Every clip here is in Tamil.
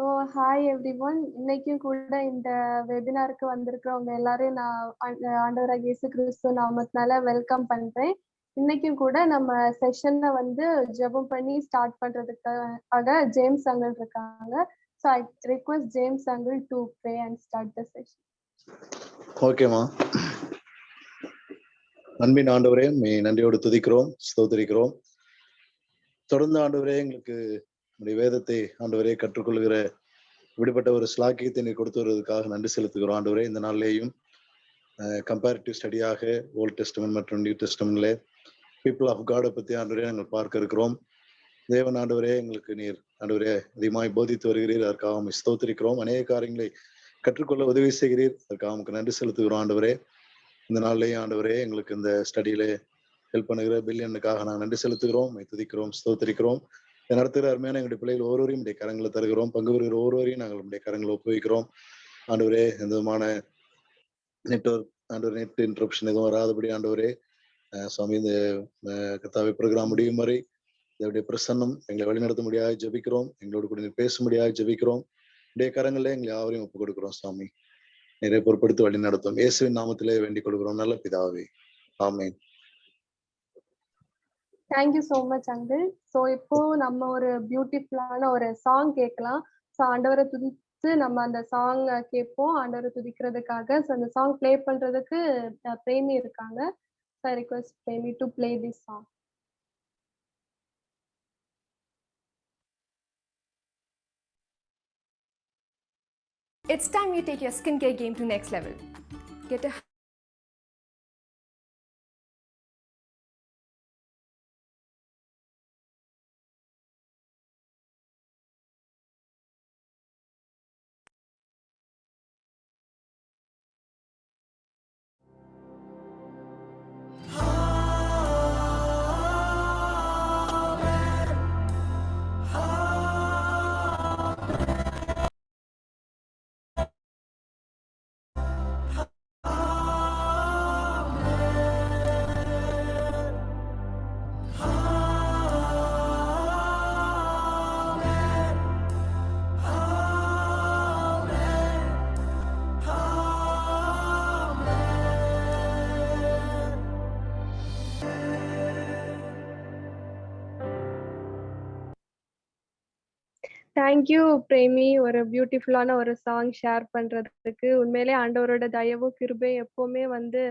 So hi everyone. இன்னைக்கும் கூட இந்த வெபினாருக்கு வந்திருக்கிறவங்க எல்லாரையும் நான் ஆண்டவராகிய இயேசு கிறிஸ்து நாமத்தினால வெல்கம் பண்றேன். இன்னைக்கும் கூட நம்ம செஷனை வந்து ஜெபம் பண்ணி ஸ்டார்ட் பண்றதுக்காக ஜேம்ஸ் அங்கிள் இருக்காங்க. So I request James uncle to pray and start the session. ஓகேம்மா. அன்பின் ஆண்டவரே, நன்றியோடு துதிக்கிறோம், ஸ்தோத்திரிக்கிறோம். தொடர்ந்து ஆண்டவரே எங்களுக்கு உடைய வேதத்தை ஆண்டவரே கற்றுக்கொள்கிற இப்படிப்பட்ட ஒரு ஸ்லாக்கியத்தை நீ கொடுத்து வருவதற்காக நன்றி செலுத்துகிறோம் ஆண்டவரே. இந்த நாளிலேயும் கம்பேரிட்டிவ் ஸ்டடியாக ஓல்ட் டெஸ்டமென்ட் மற்றும் நியூ டெஸ்டமென்ட்ல பீப்புள் ஆஃப் காடை பற்றி ஆண்டவரே நாங்கள் பார்க்க இருக்கிறோம். தேவன் ஆண்டவரே, எங்களுக்கு நீர் ஆண்டவரே அதிகமாய் போதித்து வருகிறீர், அதற்காக ஸ்தோத்திரிக்கிறோம். அநேக காரியங்களை கற்றுக்கொள்ள உதவி செய்கிறீர், அதற்காக நமக்கு நன்றி செலுத்துகிறோம் ஆண்டவரே. இந்த நாளிலேயும் ஆண்டவரே எங்களுக்கு இந்த ஸ்டடியில ஹெல்ப் பண்ணுகிற பில்லியனுக்காக நாங்கள் நன்றி செலுத்துகிறோம், துதிக்கிறோம், ஸ்தோத்திரிக்கிறோம். நடத்துகிற அருமையான எங்களுடைய பிள்ளைகள் ஒவ்வொருவரையும் நம்முடைய கரங்களை தருகிறோம். பங்கு பெறுகிற ஒவ்வொருவரையும் நாங்கள் நம்முடைய கரங்களை ஒப்புவிக்கிறோம் ஆண்டவரே. எந்த விதமான நெட் இன்டரப்ஷன் எதுவும் வராதபடி ஆண்டவரே சுவாமி, இந்த கர்த்தாவே ப்ரோக்ராம் முடியும் வரை இதனுடைய பிரசன்னம் எங்களை வழிநடத்த முடியாது ஜெபிக்கிறோம். எங்களோடு கூட பேச முடியாது ஜெபிக்கிறோம். உடைய கரங்களில் எங்களை யாவரையும் ஒப்புக் கொடுக்கிறோம் சுவாமி. நிறைய பொறுப்படுத்தி வழி நடத்தும் இயேசுவின் நாமத்திலே வேண்டிக் கொடுக்கிறோம் நல்ல பிதாவே, amen. Thank you so much uncle. So இப்போ நம்ம ஒரு பியூட்டிஃபுல்லான ஒரு சாங் கேட்கலாம். ஸோ ஆண்டவரை துதித்து நம்ம அந்த சாங் கேட்போம் ஆண்டவரை துதிக்கிறதுக்காக. ஸோ அந்த சாங் ப்ளே பண்றதுக்கு பிரேமி இருக்காங்க. So I request Premi to play this song. It's time you take your skincare game to next level. Get a thank you Premi, ஒரு பியூட்டிஃபுல்லான ஒரு சாங் ஷேர் பண்றதுக்கு. உண்மையிலே ஆண்டவரோட தயவும் கிருபை எப்பவுமே வந்து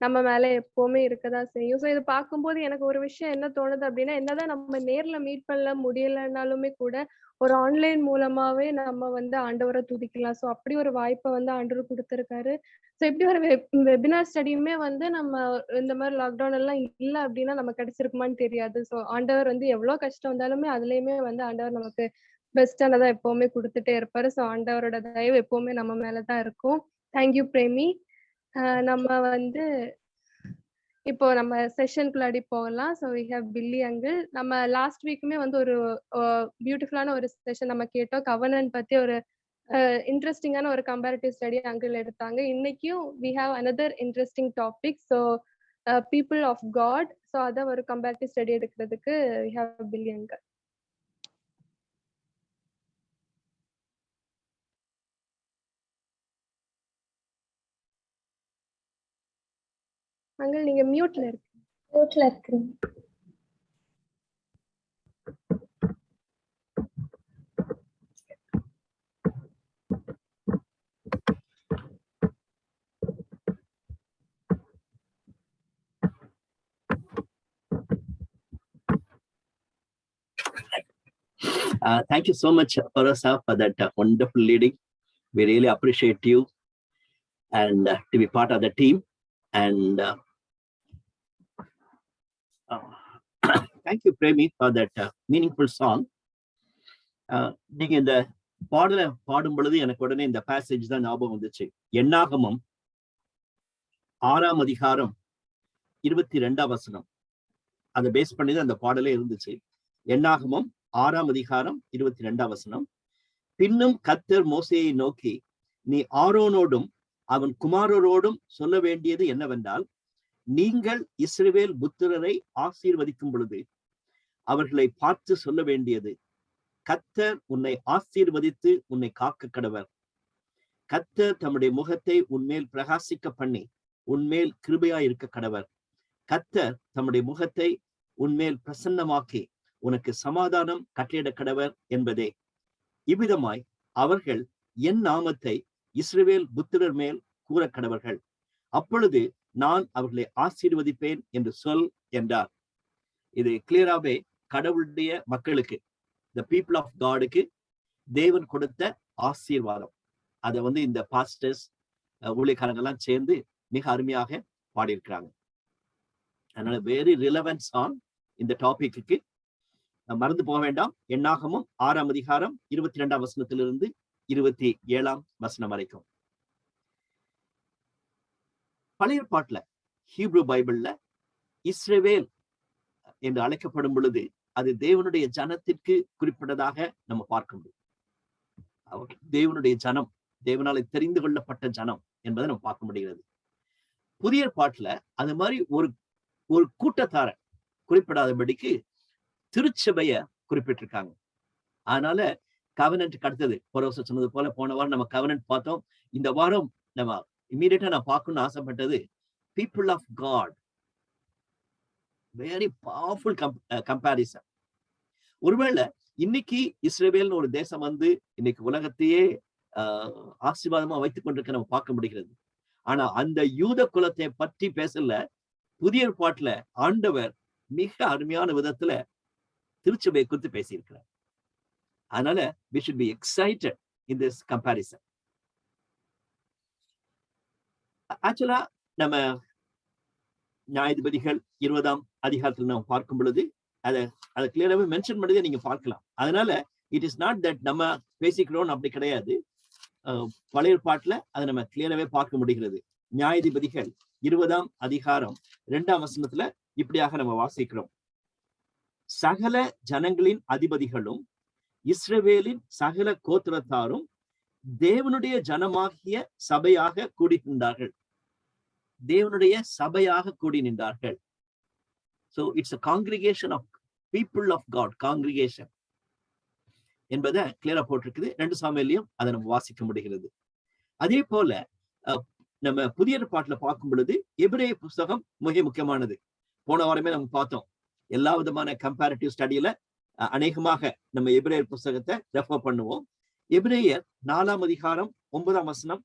நம்ம மேல எப்பவுமே இருக்கதான் செய்யும். ஸோ இதை பார்க்கும்போது எனக்கு ஒரு விஷயம் என்ன தோணுது அப்படின்னா, என்னதான் நம்ம நேர்ல மீட் பண்ண முடியலைன்னாலுமே கூட ஒரு ஆன்லைன் மூலமாவே நம்ம வந்து ஆண்டவரை துதிக்கலாம். ஸோ அப்படி ஒரு வாய்ப்பை வந்து ஆண்டவர் கொடுத்திருக்காரு. ஸோ இப்படி ஒரு வெபினார் ஸ்டடியுமே வந்து நம்ம இந்த மாதிரி லாக்டவுன் எல்லாம் இல்லை அப்படின்னா நம்ம கிடைச்சிருக்குமான்னு தெரியாது. ஸோ ஆண்டவர் வந்து எவ்வளவு கஷ்டம் வந்தாலுமே அதுலயுமே வந்து ஆண்டவர் நமக்கு பெஸ்டானதா எப்பவுமே கொடுத்துட்டே இருப்பாரு. ஸோ ஆண்டவரோட தயவு எப்பவுமே நம்ம மேலதான் இருக்கும். தேங்க்யூ பிரேமி. நம்ம வந்து இப்போ நம்ம செஷனுக்குள்ளாடி போகலாம். So we have Billy uncle. நம்ம லாஸ்ட் வீக்குமே வந்து ஒரு பியூட்டிஃபுல்லான ஒரு செஷன் நம்ம கேட்டோம். கவர்னன்ட் பத்தி ஒரு இன்ட்ரெஸ்டிங்கான ஒரு கம்பேரிட்டிவ் ஸ்டடி அங்கிள் எடுத்தாங்க. இன்னைக்கும் we have another interesting topic. So people of God. So அதை ஒரு கம்பேரிட்டிவ் ஸ்டடி எடுக்கிறதுக்கு we have Billy uncle. Uncle நீங்க மியூட்ல இருக்கீங்க. Thank you so much, Parasa, for that wonderful leading. We really appreciate you and to be part of the team. And thank you, Premi, for that meaningful song. நீங்க இந்த பாடலை பாடும் பொழுது எனக்கு உடனே இந்த பேசேஜ் தான் ஞாபகம் வந்துச்சு. என்னாகமம் 6ஆம் அதிகாரம் 22ஆம் வசனம். அதை பேஸ் பண்ணி தான் அந்த பாடலே இருந்துச்சு. என்னாகமம் 6ஆம் அதிகாரம் 22ஆம் வசனம். பின்னும் கர்த்தர் மோசேயை நோக்கி, நீ ஆரோனோடும் அவன் குமாரரோடும் சொல்ல வேண்டியது என்னவென்றால், நீங்கள் இஸ்ரவேல் புத்திரரை ஆசீர்வதிக்கும் பொழுது அவர்களை பார்த்து சொல்ல வேண்டியது, கர்த்தர் உன்னை ஆசீர்வதித்து உன்னை காக்க கடவர். கர்த்தர் தம்முடைய முகத்தை உன்மேல் பிரகாசிக்க பண்ணி உன்மேல் கிருபையாய் இருக்க கடவர். கர்த்தர் தம்முடைய முகத்தை உன்மேல் பிரசன்னமாக்கி உனக்கு சமாதானம் கட்டளையிட கடவர் என்பதே. இவ்விதமாய் அவர்கள் என் நாமத்தை இஸ்ரவேல் புத்திரர் மேல் கூற கடவர்கள். அப்பொழுது நான் அவர்களை ஆசீர்வதிப்பேன் என்று சொல் என்றார். இது கிளியராவே கடவுளுடைய மக்களுக்கு, the people of Godக்கு தேவன் கொடுத்த ஆசீர்வாதம். அதை இந்த பாஸ்டர்ஸ் ஊழியக்காரங்கெல்லாம் சேர்ந்து மிக அருமையாக பாடியிருக்கிறாங்க. அதனால வெரி ரிலவன்ஸ் ஆன் இந்த டாபிக்கு. மறந்து போக வேண்டாம். எண்ணாகமம் 6ஆம் அதிகாரம் 22ஆம் வசனத்திலிருந்து 27ஆம் வசனம் வரைக்கும். பழைய பாட்டுல ஹீப்ரு பைபிள்ல இஸ்ரவேல் என்று அழைக்கப்படும் பொழுது அது தேவனுடைய ஜனத்திற்கு குறிப்பிட்டதாக நம்ம பார்க்க முடியும். தேவனுடைய ஜனம், தேவனால தெரிந்து கொள்ளப்பட்ட ஜனம் என்பதை நம்ம பார்க்க முடிகிறது. புதிய பாட்டுல அது மாதிரி ஒரு கூட்டத்தார குறிப்பிடாதபடிக்கு திருச்சபைய குறிப்பிட்டிருக்காங்க. அதனால கவனன்ட் அடுத்தது பரோச சொன்னது போல போன வாரம் நம்ம கவனன்ட் பார்த்தோம். இந்த வாரம் நம்ம இமீடியட்டா நான் பார்க்கணும்னு ஆசைப்பட்டது people of God. Very powerful comparison. ஒருவேளை இன்னைக்கு இஸ்ரவேல்னு ஒரு தேசம் இன்னைக்கு உலகத்தையே ஆசீர்வாதமா வைத்துக் கொண்டிருக்க நம்ம பார்க்க முடிகிறது. ஆனா அந்த யூத குலத்தை பற்றி பேசல. புதிய பாட்டுல ஆண்டவர் மிக அருமையான விதத்துல திருச்சபையை குறித்து பேசியிருக்கிறார். அதனால we should be excited in this comparison. ஆக்சுவலா நம்ம நியாயாதிபதிகள் 20ஆம் அதிகாரத்துல நம்ம பார்க்கும் பொழுது அதை கிளியராகவே மென்ஷன் பண்ணதே நீங்க பார்க்கலாம். அதனால இட் இஸ் நாட் தட் நம்ம பேசிக்கிறோம் அப்படி கிடையாது. பழைய பாட்டுல அதை நம்ம கிளியராகவே பார்க்க முடிகிறது. நியாயாதிபதிகள் 20ஆம் அதிகாரம் 2ஆம் வசனத்துல இப்படியாக நம்ம வாசிக்கிறோம். சகல ஜனங்களின் அதிபதிகளும் இஸ்ரவேலின் சகல கோத்திரத்தாரும் தேவனுடைய ஜனமாகிய சபையாக கூடி நின்றார்கள். தேவனுடைய சபையாக கூடி நின்றார்கள். So it's a congregation of people of God, congregation என்பதை கிளியரா போட்டிருக்குது. 2 சாமுவேலையும் அதை நம்ம வாசிக்க முடிகிறது. அதே போல நம்ம புதிய பாட்டுல பார்க்கும் பொழுது எபிரேய புஸ்தகம் மிக முக்கியமானது. போன வாரமே நம்ம பார்த்தோம். எல்லா விதமான கம்பேரிட்டிவ் ஸ்டடியில அநேகமாக நம்ம எபிரேயர் புஸ்தகத்தை ரெஃபர் பண்ணுவோம். எபிரேயர் 4ஆம் அதிகாரம் 9ஆம் வசனம்.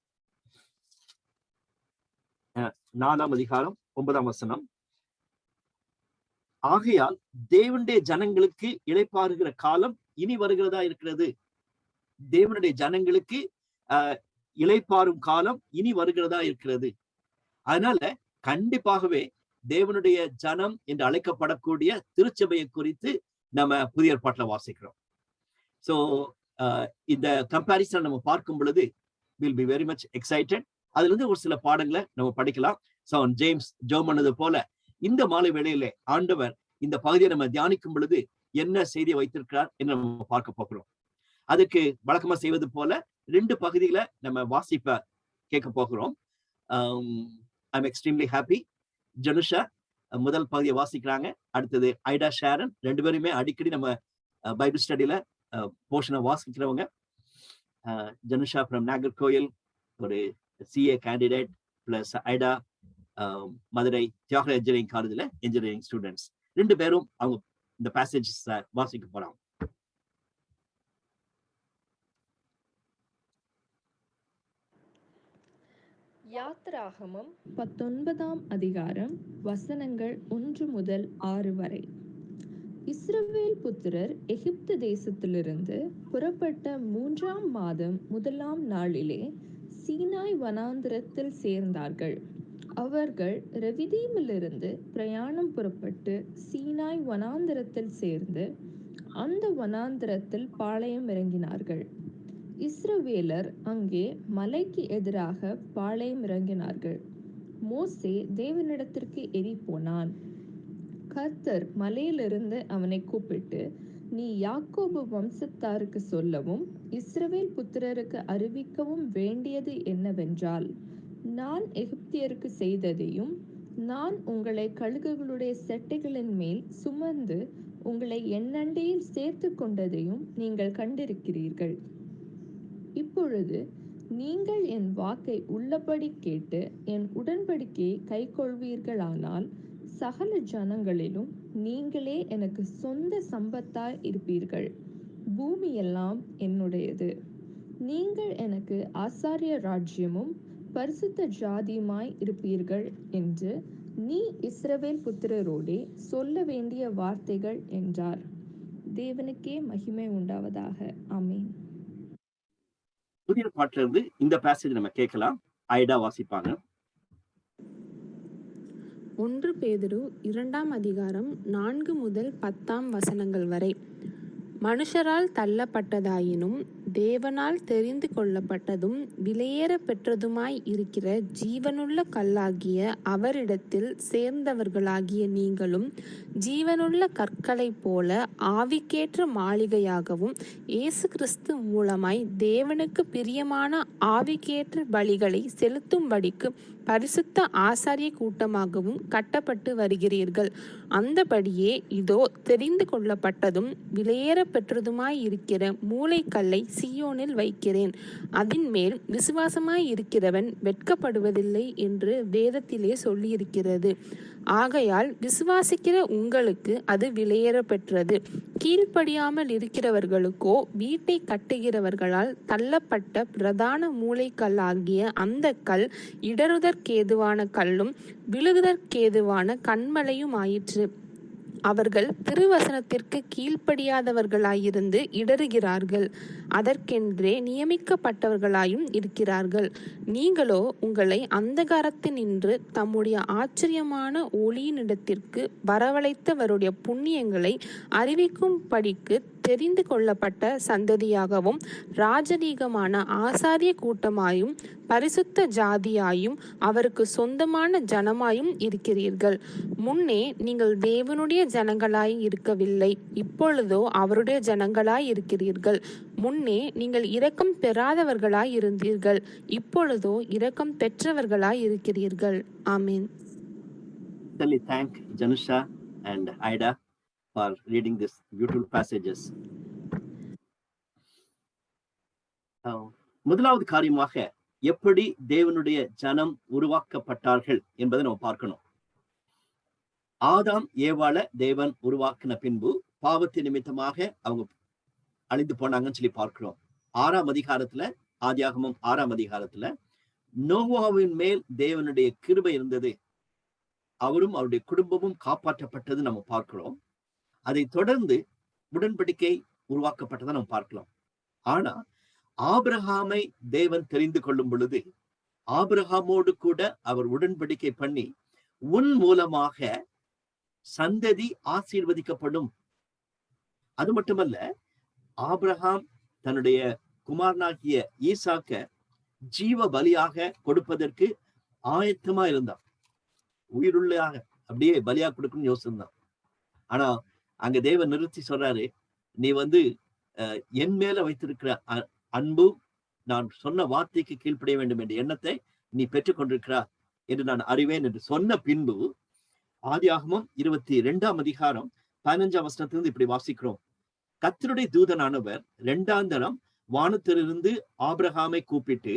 4ஆம் அதிகாரம் 9ஆம் வசனம். ஆகையால் தேவனுடைய ஜனங்களுக்கு இளைப்பாறுகிற காலம் இனி வருகிறதா இருக்கிறது. தேவனுடைய ஜனங்களுக்கு இளைப்பாறும் காலம் இனி வருகிறதா இருக்கிறது. அதனால கண்டிப்பாகவே தேவனுடைய ஜனம் என்று அழைக்கப்படக்கூடிய திருச்சபையை குறித்து நம்ம புதிய ஏற்பாட்டுல வாசிக்கிறோம். சோ இந்த கம்பேரிசன் நம்ம பார்க்கும் பொழுது will be very much excited. அதுல இருந்து ஒரு சில பாடங்களை நம்ம படிக்கலாம். சோ ஜேம்ஸ் ஜோம் பண்ணது போல இந்த மாலை வேளையிலே ஆண்டவர் இந்த பகுதியை நம்ம தியானிக்கும் பொழுது என்ன செய்தியை வைத்திருக்கிறார் என்று நம்ம பார்க்க போகிறோம். அதுக்கு வழக்கமா செய்வது போல 2 பகுதிகளை நம்ம வாசிப்ப கேட்க போகிறோம். I'm extremely happy. ஜனுஷா முதல் பகுதியை வாசிக்கிறாங்க. அடுத்தது ஐடா ஷாரன். 2 பேருமே அடிக்கடி நம்ம பைபிள் ஸ்டடியில போர்ஷனை வாசிக்கிறவங்க. ஜனுஷா ஃப்ரம் நாகர்கோயில், ஒரு CA கேண்டிடேட், பிளஸ் ஐடா மதுரை தியாகராஜ இன்ஜினியரிங் காலேஜ்ல இன்ஜினியரிங் ஸ்டூடெண்ட்ஸ். 2 பேரும் அவங்க இந்த பேசேஜ் வாசிக்க போறாங்க. யாத்ராகமம் 19ஆம் அதிகாரம் வசனங்கள் 1 முதல் 6 வரை. இஸ்ரவேல் புத்திரர் எகிப்து தேசத்திலிருந்து புறப்பட்ட 3ஆம் மாதம் 1ஆம் நாளிலே சீனாய் வனாந்திரத்தில் சேர்ந்தார்கள். அவர்கள் ரெவிதீமிலிருந்து பிரயாணம் புறப்பட்டு சீனாய் வனாந்திரத்தில் சேர்ந்து அந்த வனாந்திரத்தில் பாளையம் இறங்கினார்கள். இஸ்ரவேலர் அங்கே மலைக்கு எதிராக பாளையம் இறங்கினார்கள். மோசே தேவனிடத்திற்கு ஏறி போனான். கர்த்தர் மலையிலிருந்து அவனை கூப்பிட்டு, நீ யாக்கோபு வம்சத்தாருக்கு சொல்லவும் இஸ்ரவேல் புத்திரருக்கு அறிவிக்கவும் வேண்டியது என்னவென்றால், நான் எகிப்தியருக்கு செய்ததையும், நான் உங்களை கழுகுகளுடைய செட்டைகளின் மேல் சுமந்து உங்களை என்னண்டையில் சேர்த்து கொண்டதையும் நீங்கள் கண்டிருக்கிறீர்கள். இப்பொழுது நீங்கள் என் வாக்கை உள்ளபடி கேட்டு என் உடன்படிக்கையை கைக்கொள்வீர்களானால் சகல ஜனங்களிலும் நீங்களே எனக்கு சொந்த சம்பத்தாய் இருப்பீர்கள். பூமியெல்லாம் என்னுடையது. நீங்கள் எனக்கு ஆசாரிய ராஜ்யமும் பரிசுத்த ஜாதியுமாய் இருப்பீர்கள் என்று நீ இஸ்ரவேல் புத்திரரோடே சொல்ல வேண்டிய வார்த்தைகள் என்றார். தேவனுக்கே மகிமை உண்டாவதாக. ஆமென். புதிய பாட்டுல இருந்து இந்த பேசேஜ் நம்ம கேட்கலாம். ஐடா வாசிப்பாங்க. 1 பேதுரு 2ஆம் அதிகாரம் 4 முதல் 10ஆம் வசனங்கள் வரை. மனுஷரால் தள்ளப்பட்டதாயினும் தேவனால் தெரிந்து கொள்ளப்பட்டதும் விலையேற பெற்றதுமாய் இருக்கிற ஜீவனுள்ள கல்லாகிய அவரிடத்தில் சேர்ந்தவர்களாகிய நீங்களும் ஜீவனுள்ள கற்களைப் போல ஆவிக்கேற்ற மாளிகையாகவும் இயேசு கிறிஸ்து மூலமாய் தேவனுக்கு பிரியமான ஆவிக்கேற்ற பலிகளை செலுத்தும்படிக்கு பரிசுத்த ஆசாரிய கூட்டமாகவும் கட்டப்பட்டு வருகிறீர்கள். அந்தபடியே இதோ தெரிந்து கொள்ளப்பட்டதும் விலையேற பெற்றதுமாய் இருக்கிற மூலைக்கல்லை சீயோனில் வைக்கிறேன். அதின் மேல் விசுவாசமாய் இருக்கிறவன் வெட்கப்படுவதில்லை என்று வேதத்திலே சொல்லியிருக்கிறது. ஆகையால் விசுவாசிக்கிற உங்களுக்கு அது விலையேற பெற்றது. கீழ்ப்படியாமல் இருக்கிறவர்களுக்கோ வீட்டை கட்டுகிறவர்களால் தள்ளப்பட்ட பிரதான மூலைக்கல்லாகிய அந்த கல் இடறுதற்கேதுவான கல்லும் விழுகுதற்கேதுவான கண்மலையும் ஆயிற்று. அவர்கள் திருவசனத்திற்கு கீழ்ப்படியாதவர்களாயிருந்து இடறுகிறார்கள், அதற்கென்றே நியமிக்கப்பட்டவர்களாயும் இருக்கிறார்கள். நீங்களோ உங்களை அந்தகாரத்தினின்று தம்முடைய ஆச்சரியமான ஒளியினிடத்திற்கு வரவழைத்தவருடைய புண்ணியங்களை அறிவிக்கும்படிக்கு தெரிந்து கொள்ளப்பட்ட சந்ததியாகவும் ராஜரீகமான ஆசாரிய கூட்டமாயும் பரிசுத்த ஜாதியாயும் அவருக்கு சொந்தமான ஜனமாயும் இருக்கிறீர்கள். முன்னே நீங்கள் தேவனுடைய ஜனங்களாய் இருக்கவில்லை, இப்பொழுதோ அவருடைய ஜனங்களாய் இருக்கிறீர்கள். முன்னே நீங்கள் இரக்கம் பெறாதவர்களாய் இருந்தீர்கள், இப்பொழுதோ இரக்கம் பெற்றவர்களாய் இருக்கிறீர்கள். ஆமென். Thank Janusha and Ida for reading this beautiful passages. முதலாவது காரியமாக எப்படி தேவனுடைய ஜனம் உருவாக்கப்பட்டார்கள் என்பதை நம்ம பார்க்கணும். ஆதாம் ஏவாளை தேவன் உருவாக்கின பின்பு பாவத்தின் நிமித்தமாக அவங்க அழிந்து போனாங்கன்னு சொல்லி பார்க்கிறோம். 6ஆம் அதிகாரத்துல, ஆதியாகமம் 6ஆம் அதிகாரத்துல நோவாவின் மேல் தேவனுடைய கிருபை இருந்தது, அவரும் அவருடைய குடும்பமும் காப்பாற்றப்பட்டது நம்ம பார்க்கிறோம். அதை தொடர்ந்து உடன்படிக்கை உருவாக்கப்பட்டதை நம்ம பார்க்கலாம். ஆனா ஆபிரகாமை தேவன் தெரிந்து கொள்ளும் பொழுது ஆபிரகாமோடு கூட அவர் உடன்படிக்கை பண்ணி உன் மூலமாக சந்ததி ஆசீர்வதிக்கப்படும். அது மட்டுமல்ல, ஆபிரகாம் தன்னுடைய குமாரனாகிய ஈசாக்க ஜீவ பலியாக கொடுப்பதற்கு ஆயத்தமா இருந்தான். உயிருள்ளாக அப்படியே பலியாக கொடுக்கணும்னு யோசிந்தான். ஆனா அங்க தேவன் நிறுத்தி சொல்றாரு, நீ என் மேல வைத்திருக்கிற அன்பு, நான் சொன்ன வார்த்தைக்கு கீழ்ப்படிய வேண்டும் என்ற எண்ணத்தை நீ பெற்றுக் கொண்டிருக்கிறார் என்று நான் அறிவேன் என்று சொன்ன பின்பு ஆதியாகமம் 22ஆம் அதிகாரம் 15ஆம் வசனத்திலிருந்து இப்படி வாசிக்கிறோம். கர்த்தருடைய தூதனானவர் 2ஆம் தரம் வானத்திலிருந்து ஆபிரகாமை கூப்பிட்டு,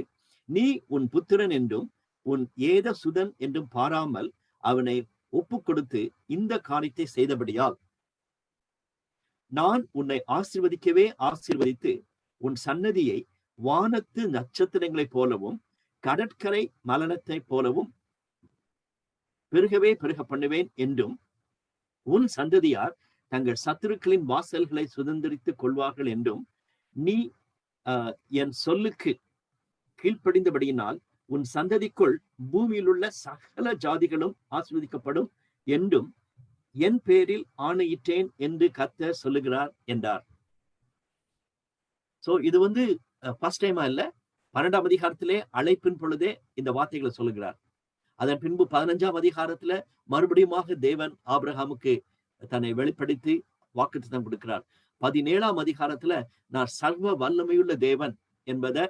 நீ உன் புத்திரன் என்றும் உன் ஏத சுதன் என்றும் பாராமல் அவனை ஒப்பு கொடுத்து இந்த காரியத்தை செய்தபடியால் நான் உன்னை ஆசீர்வதிக்கவே ஆசீர்வதித்து உன் சன்னதியை வானத்து நட்சத்திரங்களைப் போலவும் கடற்கரை மலனத்தைப் போலவும் பெருகவே பெருக பண்ணுவேன் என்றும் உன் சந்ததியார் தங்கள் சத்துருக்களின் வாசல்களை சுதந்திரித்துக் கொள்வார்கள் என்றும் நீ என் சொல்லுக்கு கீழ்ப்படிந்தபடியினால் உன் சந்ததிக்குள் பூமியில் உள்ள சகல ஜாதிகளும் ஆசீர்வதிக்கப்படும் என்றும் என் பேரில் ஆணையிட்டேன் என்று கர்த்தர் சொல்லுகிறார் என்றார். சோ இது ஃபர்ஸ்ட் டைமா இல்ல, 12ஆம் அதிகாரத்திலே அழைப்பின் பொழுதே இந்த வார்த்தைகளை சொல்லுகிறார். அதன் பின்பு 15ஆம் அதிகாரத்துல மறுபடியுமாக தேவன் ஆபிரகாமுக்கு தன்னை வெளிப்படுத்தி வாக்குத்தத்தம் கொடுக்கிறார். 17ஆம் அதிகாரத்துல நான் சர்வ வல்லமையுள்ள தேவன் என்பதை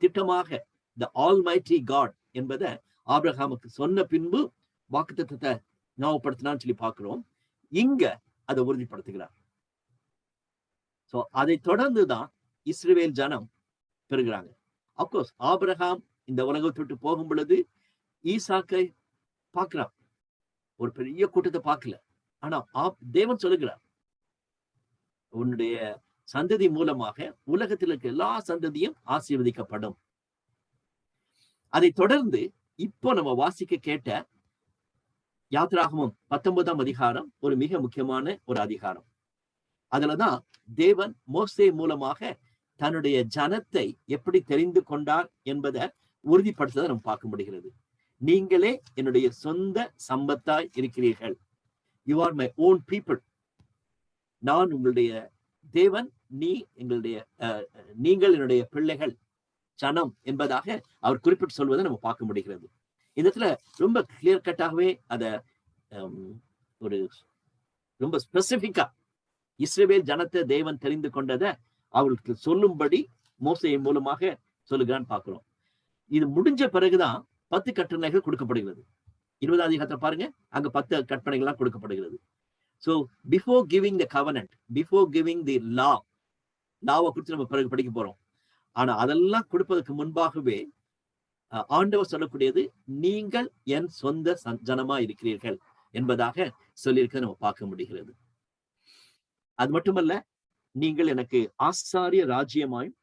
திட்டமாக the Almighty God என்பதை ஆபிரகாமுக்கு சொன்ன பின்பு வாக்குத்தத்தத்தை ஞாபகப்படுத்தினான்னு சொல்லி பார்க்கிறோம். இங்க அதை உறுதிப்படுத்துகிறார். சோ அதை தொடர்ந்துதான் இஸ்ரவேல் ஜனம் பெறுகிறாங்க. அப்கோர்ஸ் ஆபிரகாம் இந்த உலகத்தை விட்டு போகும் பொழுது ஈசாக்கை பார்க்கிறான், ஒரு பெரிய கூட்டத்தை பார்க்கல. ஆனா தேவன் சொல்லுகிறார், உன்னுடைய சந்ததி மூலமாக உலகத்தில் இருக்க எல்லா சந்ததியும் ஆசீர்வதிக்கப்படும். அதை தொடர்ந்து இப்போ நம்ம வாசிக்க கேட்ட யாத்திராகமம் 19ஆம் அதிகாரம் ஒரு மிக முக்கியமான ஒரு அதிகாரம். அதுலதான் தேவன் மோசே மூலமாக தன்னுடைய ஜனத்தை எப்படி தெரிந்து கொண்டார் என்பதை உறுதிப்படுத்துவதை நம்ம பார்க்க முடிகிறது. நீங்களே என்னுடைய சொந்த சம்பத்தாய் இருக்கிறீர்கள். You are my own people. நான் உங்களுடைய தேவன், நீங்கள் என்னுடைய பிள்ளைகள், ஜனம் என்பதாக அவர் குறிப்பிட்டு சொல்வதை நம்ம பார்க்க முடிகிறது. இந்த இடத்துல ரொம்ப கிளியர் கட்டாகவே அத ஒரு ரொம்ப ஸ்பெசிபிக்கா இஸ்ரவேல் ஜனத்தை தேவன் தெரிந்து கொண்டதை அவர்களுக்கு சொல்லும்படி மோசேயின் மூலமாக சொல்லுகிறான்னு பார்க்கிறோம். இது முடிஞ்ச பிறகுதான் 10 கட்டளைகள் கொடுக்கப்படுகிறது. 20ஆம் அதிகாரத்தை பாருங்க, அங்க 10 கற்பனைகள்லாம் கொடுக்கப்படுகிறது. So before giving the covenant, before giving the லாவை குறித்து நம்ம பிறகு படிக்க போறோம். ஆனா அதெல்லாம் கொடுப்பதற்கு முன்பாகவே ஆண்டவர் சொல்லக்கூடியது, நீங்கள் என் சொந்த ஜனமா இருக்கிறீர்கள் என்பதாக சொல்லியிருக்க நம்ம பார்க்க முடிகிறது. அது மட்டுமல்ல, நீங்கள் எனக்கு ஆசாரிய ராஜ்யமாயும்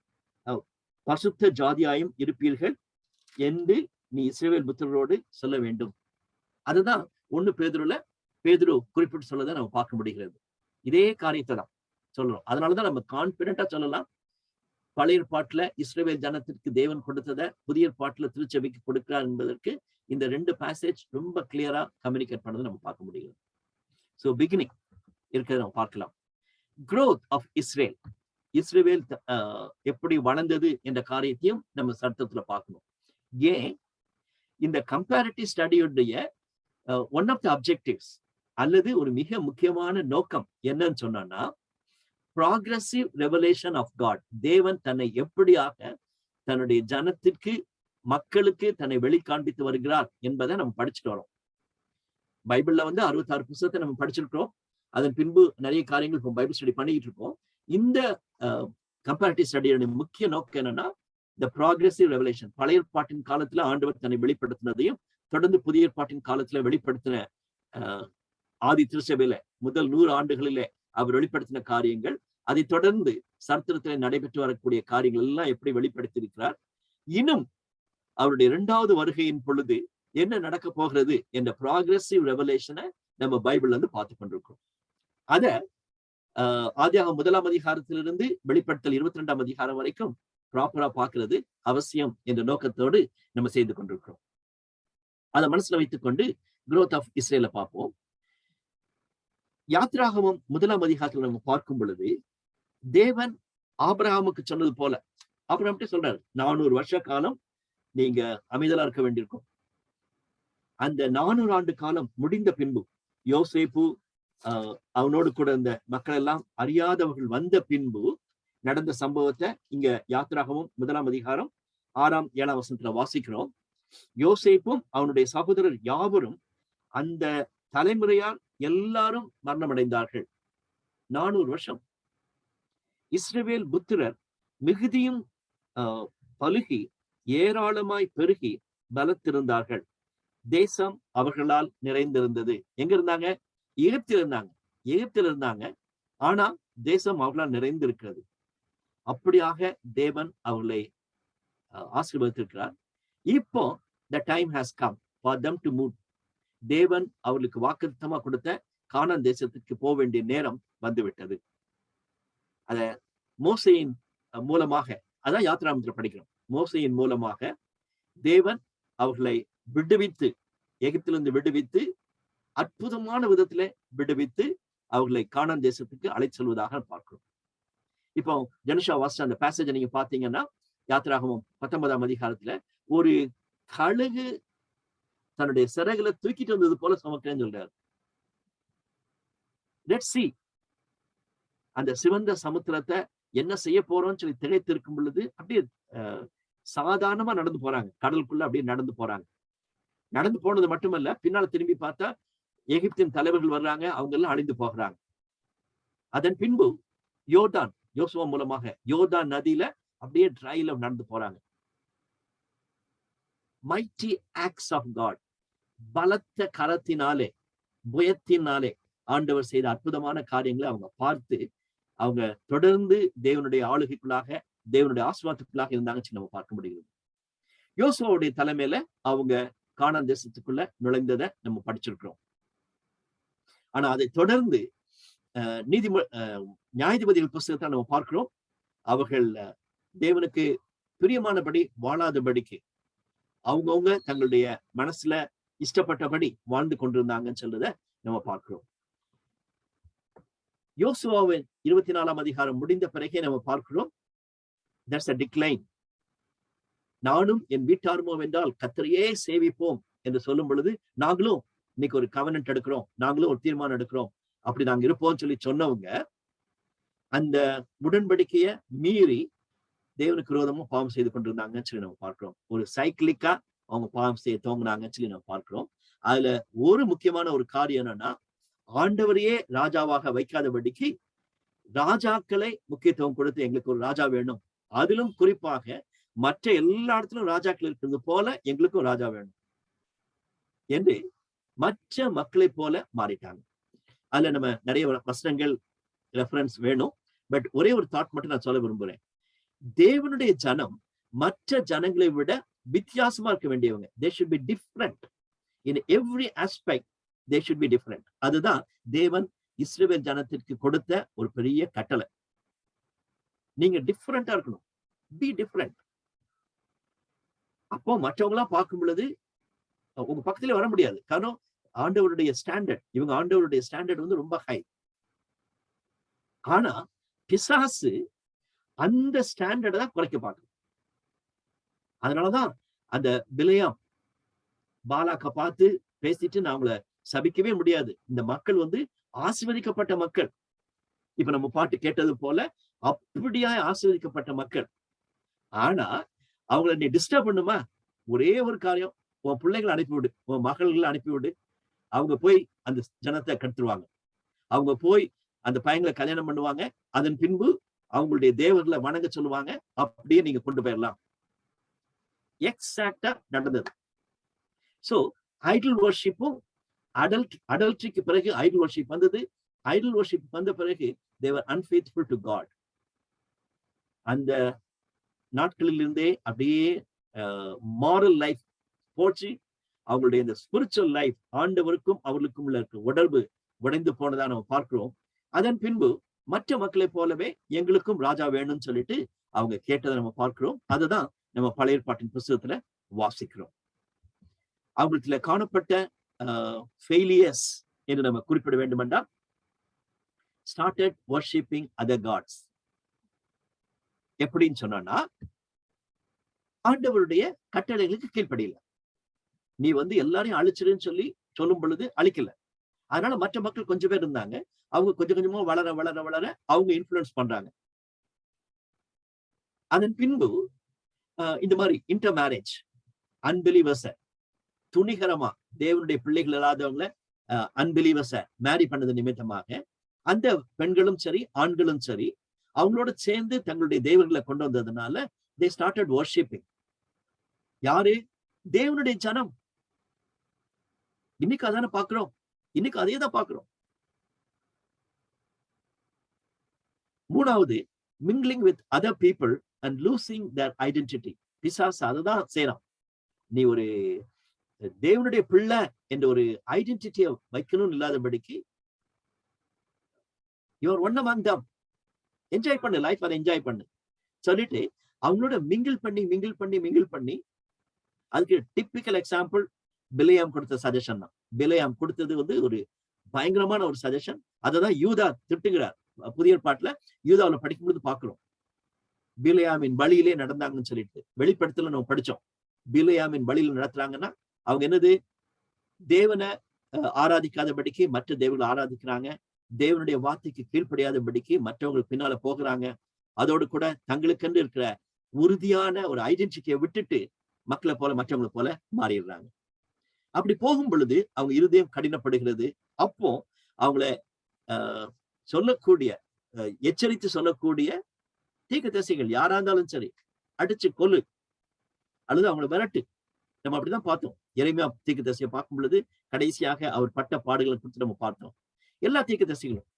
பரிசுத்த ஜாதியாயும் இருப்பீர்கள் என்று நீ இஸ்ரவேல் புத்திரரோடு சொல்ல வேண்டும். அதுதான் 1 பேதுரு குறிப்பிட்டு சொல்லதை நம்ம பார்க்க முடிகிறது. இதே காரியத்தை தான் சொல்றோம். அதனாலதான் நம்ம கான்பிடென்டா சொல்லலாம், பழைய ஏற்பாட்டுல இஸ்ரவேல் ஜனத்திற்கு தேவன் கொடுத்ததை புதிய ஏற்பாட்டுல திருச்சபைக்கு கொடுக்கிறார் என்பதற்கு இந்த 2 பேசேஜ் ரொம்ப கிளியரா கம்யூனிகேட் பண்ணதை நம்ம பார்க்க முடியும். சோ பிகினிங் இருக்கிறத நம்ம பார்க்கலாம். growth of இஸ்ரேல் எப்படி வளர்ந்தது என்ற காரியத்தையும் நம்ம சட்டத்துல பார்க்கணும். ஏன் இந்த கம்பேரிட்டிவ் ஸ்டடியுடைய ஒன் ஆஃப் த அப்ஜெக்டிவ்ஸ் அல்லது ஒரு மிக முக்கியமான நோக்கம் என்னன்னு சொன்னா, ப்ராக்ரெசிவ் ரெவலேஷன் ஆஃப் காட். தேவன் தன்னை எப்படியாக தன்னுடைய ஜனத்திற்கு, மக்களுக்கு தன்னை வெளிக்காண்பித்து வருகிறார் என்பதை நம்ம படிச்சுட்டு வரோம். பைபிள்ல 66 புத்தகத்தை நம்ம படிச்சிருக்கிறோம். அதன் பின்பு நிறைய காரியங்கள் இப்போ பைபிள் ஸ்டடி பண்ணிக்கிட்டு இருக்கோம். இந்த கம்பேரிட்டிவ் ஸ்டடியோட முக்கிய நோக்கம் என்னன்னா, இந்த ப்ராக்ரெசிவ் ரெவலேஷன். பழைய ஏற்பாட்டின் காலத்துல ஆண்டவர் தன்னை வெளிப்படுத்தினதையும் தொடர்ந்து புதிய ஏற்பாட்டின் காலத்துல வெளிப்படுத்தின ஆதி திருச்சபையில முதல் 100 ஆண்டுகளிலே அவர் வெளிப்படுத்தின காரியங்கள், அதை தொடர்ந்து சரித்திரத்திலே நடைபெற்று வரக்கூடிய காரியங்கள் எல்லாம் எப்படி வெளிப்படுத்தி இருக்கிறார், இன்னும் அவருடைய 2வது வருகையின் பொழுது என்ன நடக்க போகிறது என்ற ப்ராக்ரெசிவ் ரெவலேஷனை நம்ம பைபிள்ல பார்த்து கொண்டிருக்கோம். அத ஆதியாகமம் 1ஆம் அதிகாரத்திலிருந்து வெளிப்படுத்தல் 22ஆம் அதிகாரம் வரைக்கும் ப்ராப்பரா பார்க்கிறது அவசியம் என்ற நோக்கத்தோடு நம்ம செய்து கொண்டிருக்கிறோம். அதை மனசுல வைத்துக்கொண்டு growth of இஸ்ரேல பார்ப்போம். யாத்திராகமம் 1ஆம் அதிகாரத்துல நம்ம பார்க்கும் பொழுது தேவன் ஆபிரகாமுக்கு சொன்னது போல, ஆபிரகாம்கிட்ட சொல்றாரு, 400 வருஷ காலம் நீங்க அமைதலா இருக்க வேண்டியிருக்கும். அந்த 400 ஆண்டு காலம் முடிந்த பின்பு யோசேப்பு அவனோடு கூட இந்த மக்கள் எல்லாம் அறியாதவர்கள் வந்த பின்பு நடந்த சம்பவத்தை இங்க யாத்திராகமம் 1ஆம் அதிகாரம் 6ஆம் 7ஆம் வசனத்துல வாசிக்கிறோம். யோசேப்பும் அவனுடைய சகோதரர் யாவரும் அந்த தலைமுறையால் எல்லாரும் மரணமடைந்தார்கள். 400 வருஷம். இஸ்ரவேல் புத்திரர் மிகுதியும் பலுகி ஏராளமாய் பெருகி பலத்திருந்தார்கள். தேசம் அவர்களால் நிறைந்திருந்தது. எங்க இருந்தாங்க? எகிப்தில் இருந்தாங்க. ஆனா தேசம் அவர்களால் நிறைந்திருக்கிறது. அப்படியாக தேவன் அவர்களை ஆசீர்வதித்திருக்கிறார். இப்போ the time has come for them to move. தேவன் அவர்களுக்கு வாக்குத்தத்தமா கொடுத்த கானான் தேசத்துக்கு போக வேண்டிய நேரம் வந்துவிட்டது. அத மோசேயின் மூலமாக, அதான் யாத்திராகமத்துல படிக்கிறோம். மோசேயின் மூலமாக தேவன் அவர்களை விடுவித்து, எகிப்திலிருந்து விடுவித்து, அற்புதமான விதத்துல விடுவித்து அவர்களை கானான் தேசத்துக்கு அழைத்து செல்வதாக பார்க்கிறோம். இப்போ ஜனுஷா வாசிச்ச அந்த பேசேஜை நீங்க பாத்தீங்கன்னா, யாத்திராகமம் 19ஆம் அதிகாரத்துல ஒரு கழுகு தன்னுடைய சிறகுல தூக்கிட்டு வந்தது போல சுமக்கிறேன்னு சொல்றாரு. Let's see. அந்த சிவந்த சமுத்திரத்தை என்ன செய்ய போறோம்னு சொல்லி திகைத்து இருக்கும் பொழுது அப்படியே சாதாரணமா நடந்து போறாங்க. கடலுக்குள்ள அப்படியே நடந்து போறாங்க. நடந்து போனது மட்டுமல்ல, பின்னால திரும்பி பார்த்தா எகிப்தின் தலைவர்கள் வர்றாங்க, அவங்க எல்லாம் அழிந்து போகிறாங்க. அதன் பின்பு யோர்தான், யோசுவா மூலமாக யோர்தான் நதியில அப்படியே ட்ரைல நடந்து போறாங்க. மைட்டி ஆக்ட்ஸ் ஆஃப் காட், பலத்த கரத்தினாலே புயத்தினாலே ஆண்டவர் செய்த அற்புதமான காரியங்களை அவங்க பார்த்து அவங்க தொடர்ந்து தேவனுடைய ஆளுகைக்குள்ளாக, தேவனுடைய ஆசீர்வாதத்துக்குள்ளாக இருந்தாங்கன்னு நம்ம பார்க்க முடிகிறது. யோசுவாவுடைய தலைமையில அவங்க கானான் தேசத்துக்குள்ள நுழைந்ததை நம்ம படிச்சிருக்கிறோம். ஆனா அதை தொடர்ந்து நியாயாதிபதிகள் புஸ்தகத்தை நம்ம பார்க்கிறோம். அவர்கள் தேவனுக்கு பிரியமானபடி வாழாதபடிக்கு அவங்கவுங்க தங்களுடைய மனசுல இஷ்டப்பட்டபடி வாழ்ந்து கொண்டிருந்தாங்கன்னு சொல்றத நம்ம பார்க்கிறோம். யோசுவாவின் 24ஆம் அதிகாரம் முடிந்த பிறகே நம்ம பார்க்கிறோம், there's a decline. நானும் என் வீட்டாருமோ என்றால் கர்த்தரையே சேவிப்போம் என்று சொல்லும் பொழுது, நாங்களும் இன்னைக்கு ஒரு கவனன்ட் எடுக்கிறோம், நாங்களும் ஒரு தீர்மானம் எடுக்கிறோம், அப்படி நாங்க இருப்போம்னு சொல்லி சொன்னவங்க அந்த உடன்படிக்கைய மீறி தேவனுக்கு விரோதமும் பாவம் செய்து கொண்டிருந்தாங்கன்னு சொல்லி நம்ம பார்க்கிறோம். ஒரு சைக்கிளிக்கா அவங்க பாவம் செய்ய துவங்கினாங்கன்னு சொல்லி நம்ம பார்க்கிறோம். அதுல ஒரு முக்கியமான ஒரு காரியம் என்னன்னா, ஆண்டவரையே ராஜாவாக வைக்காதபடிக்கு ராஜாக்களை முக்கியத்துவம் கொடுத்து எங்களுக்கு ஒரு ராஜா வேணும், அதிலும் குறிப்பாக மற்ற எல்லா இடத்திலும் ராஜாக்கள் இருக்கிறது போல எங்களுக்கும் ராஜா வேணும் என்று மற்ற மக்களை போல மாறிட்டாங்க. அதுல நம்ம நிறைய வசனங்கள் ரெஃபரன்ஸ் வேணும். பட் ஒரே ஒரு தாட் மட்டும் நான் சொல்ல விரும்புறேன். தேவனுடைய ஜனம் மற்ற ஜனங்களை விட வித்தியாசமா இருக்க வேண்டியவங்க. they should be different in every aspect. they should be different. அதுதான் தேவன் இஸ்ரவேல் ஜனத்திற்கு கொடுத்த ஒரு பெரிய கட்டளை. நீங்க டிஃபரெண்டா இருக்கணும், பி டிஃபரெண்ட். அப்போ மற்றவங்களா பார்க்கும் பொழுது உங்க பக்கத்துல வர முடியாது. காரணம் ஆண்டவருடைய ஸ்டாண்டர்ட், இவங்க ஆண்டவருடைய ஸ்டாண்டர்ட் வந்து ரொம்ப ஹை. ஆனா பிசாசு அந்த ஸ்டாண்டர்டை தான் குறைக்க பார்க்கணும். அதனாலதான் அந்த பிலேயாம் பாலாக்க பார்த்து பேசிட்டு நான் அவங்கள சபிக்கவே முடியாது, இந்த மக்கள் வந்து ஆசீர்வதிக்கப்பட்ட மக்கள், இப்ப நம்ம பாட்டு கேட்டது போல அப்படியா ஆசீர்வதிக்கப்பட்ட மக்கள். ஆனா அவங்கள நீ டிஸ்டர்ப் பண்ணுமா, ஒரே ஒரு காரியம், உன் பிள்ளைகளை அனுப்பிவிடு, உன் மகள்களை அனுப்பிவிடு, அவங்க போய் அந்த ஜனத்தை கெடுத்துருவாங்க, அவங்க போய் அந்த பையங்களை கல்யாணம் பண்ணுவாங்க, அதன் பின்பு அவங்களுடைய தேவர்களை வணங்க சொல்லுவாங்க, அப்படியே நீங்க கொண்டு போயிடலாம். எக்ஸாக்டா நடந்தது. சோ ஐடல் வர்ஷிப்பும் அடல்ட்ரிக்கு பிறகு ஐடல் வர்ஷிப் வந்தது. ஐடல் வர்ஷிப் வந்த பிறகு they were unfaithful to God. அந்த நாட்களிலிருந்தே அப்படியே மாரல் லைஃப் போச்சு. அவங்களுடைய இந்த ஸ்பிரிச்சுவல் லைஃப், ஆண்டவருக்கும் அவர்களுக்கும் உள்ள உடர்பு உடைந்து போனதா நம்ம பார்க்கிறோம். அதன் பின்பு மற்ற மக்களை போலவே எங்களுக்கும் ராஜா வேணும்னு சொல்லிட்டு அவங்க கேட்டதை நம்ம பார்க்கிறோம். அதுதான் நம்ம பழைய ஏற்பாட்டின் புத்தகத்துல வாசிக்கிறோம். அவங்களுக்குள்ள காணப்பட்ட ஃபெயிலியர்ஸ் என்று நம்ம குறிப்பிட வேண்டும் என்றால், started worshipping other gods. எப்படின்னு சொன்னா, ஆண்டவருடைய கட்டளைகளுக்கு கீழ்ப்படியல. நீ வந்து எல்லாரையும் அழிச்சிருன்னு சொல்லி சொல்லும் பொழுது அழிக்கல. அதனால மற்ற மக்கள் கொஞ்சம் பேர் இருந்தாங்க, அவங்க கொஞ்சம் கொஞ்சமா வளர வளர வளர அவங்க இன்ஃப்ளூயன்ஸ் பண்றாங்க. அதன் பின்பு இந்த மாதிரி இன்டர் மேரேஜ், அன்பிலீவர்ஸ துணிகரமா தேவனுடைய பிள்ளைகள் இல்லாதவங்கள அன்பிலீவர்ஸ மேரி பண்ணது நிமித்தமாக அந்த பெண்களும் சரி ஆண்களும் சரி அவங்களோட சேர்ந்து தங்களுடைய தேவர்களை கொண்டு வந்ததுனால they started worshipping. யாரு? தேவனுடைய ஜனம். இன்னைக்கு அதான பாக்குறோம், இன்னைக்கு அதே தான் பாக்குறோம். மூணாவது, mingling with other people and losing their identity. பிசாசு அதுதான் செய்யறான். நீ ஒரு தேவனுடைய பிள்ளை என்ற ஒரு ஐடென்டிட்டியை வைக்கணும்னு இல்லாதபடிக்கு your one among them, enjoy பண்ணு லைஃப், அதை என்ஜாய் பண்ணு சொல்லிட்டு அவங்களோட மிங்கிள் பண்ணி அதுக்கு டிப்பிக்கல் எக்ஸாம்பிள் பிலேயாம் கொடுத்த சஜஷன் தான். பிலேயாம் கொடுத்தது வந்து ஒரு பயங்கரமான ஒரு சஜஷன். அததான் யூதா திட்டுகிறார். புதிய ஏற்பாட்டுல யூதாவில படிக்கும்போது பாக்குறோம், பிலேயாமின் வழியிலே நடந்தாங்கன்னு சொல்லிட்டு. வெளிப்படுத்தல நம்ம படிச்சோம், பிலேயாமின் வழியில நடத்துறாங்கன்னா அவங்க என்னது, தேவனை ஆராதிக்காதபடிக்கு மற்ற தேவங்களை ஆராதிக்கிறாங்க, தேவனுடைய வார்த்தைக்கு கீழ்ப்படியாதபடிக்கு மற்றவங்களுக்கு பின்னால போகிறாங்க. அதோடு கூட தங்களுக்கென்று இருக்கிற உறுதியான ஒரு ஐடென்டிட்டியை விட்டுட்டு மக்களை போல மற்றவங்களை போல மாறிடுறாங்க. அப்படி போகும் பொழுது அவங்க இருதயம் கடினப்படுகிறது. அப்போ அவங்கள சொல்லக்கூடிய எச்சரித்து சொல்லக்கூடிய தீர்க்கதரிசிகள் யாரா இருந்தாலும் சரி, அடிச்சு கொல்லு அல்லது அவங்களை விரட்டு. நம்ம அப்படிதான் பார்த்தோம். எரேமியா தீர்க்கதரிசியை பார்க்கும் பொழுது கடைசியாக அவர் பட்ட பாடுகளை குறித்து நம்ம பார்த்தோம். எல்லா தீர்க்கதரிசிகளும்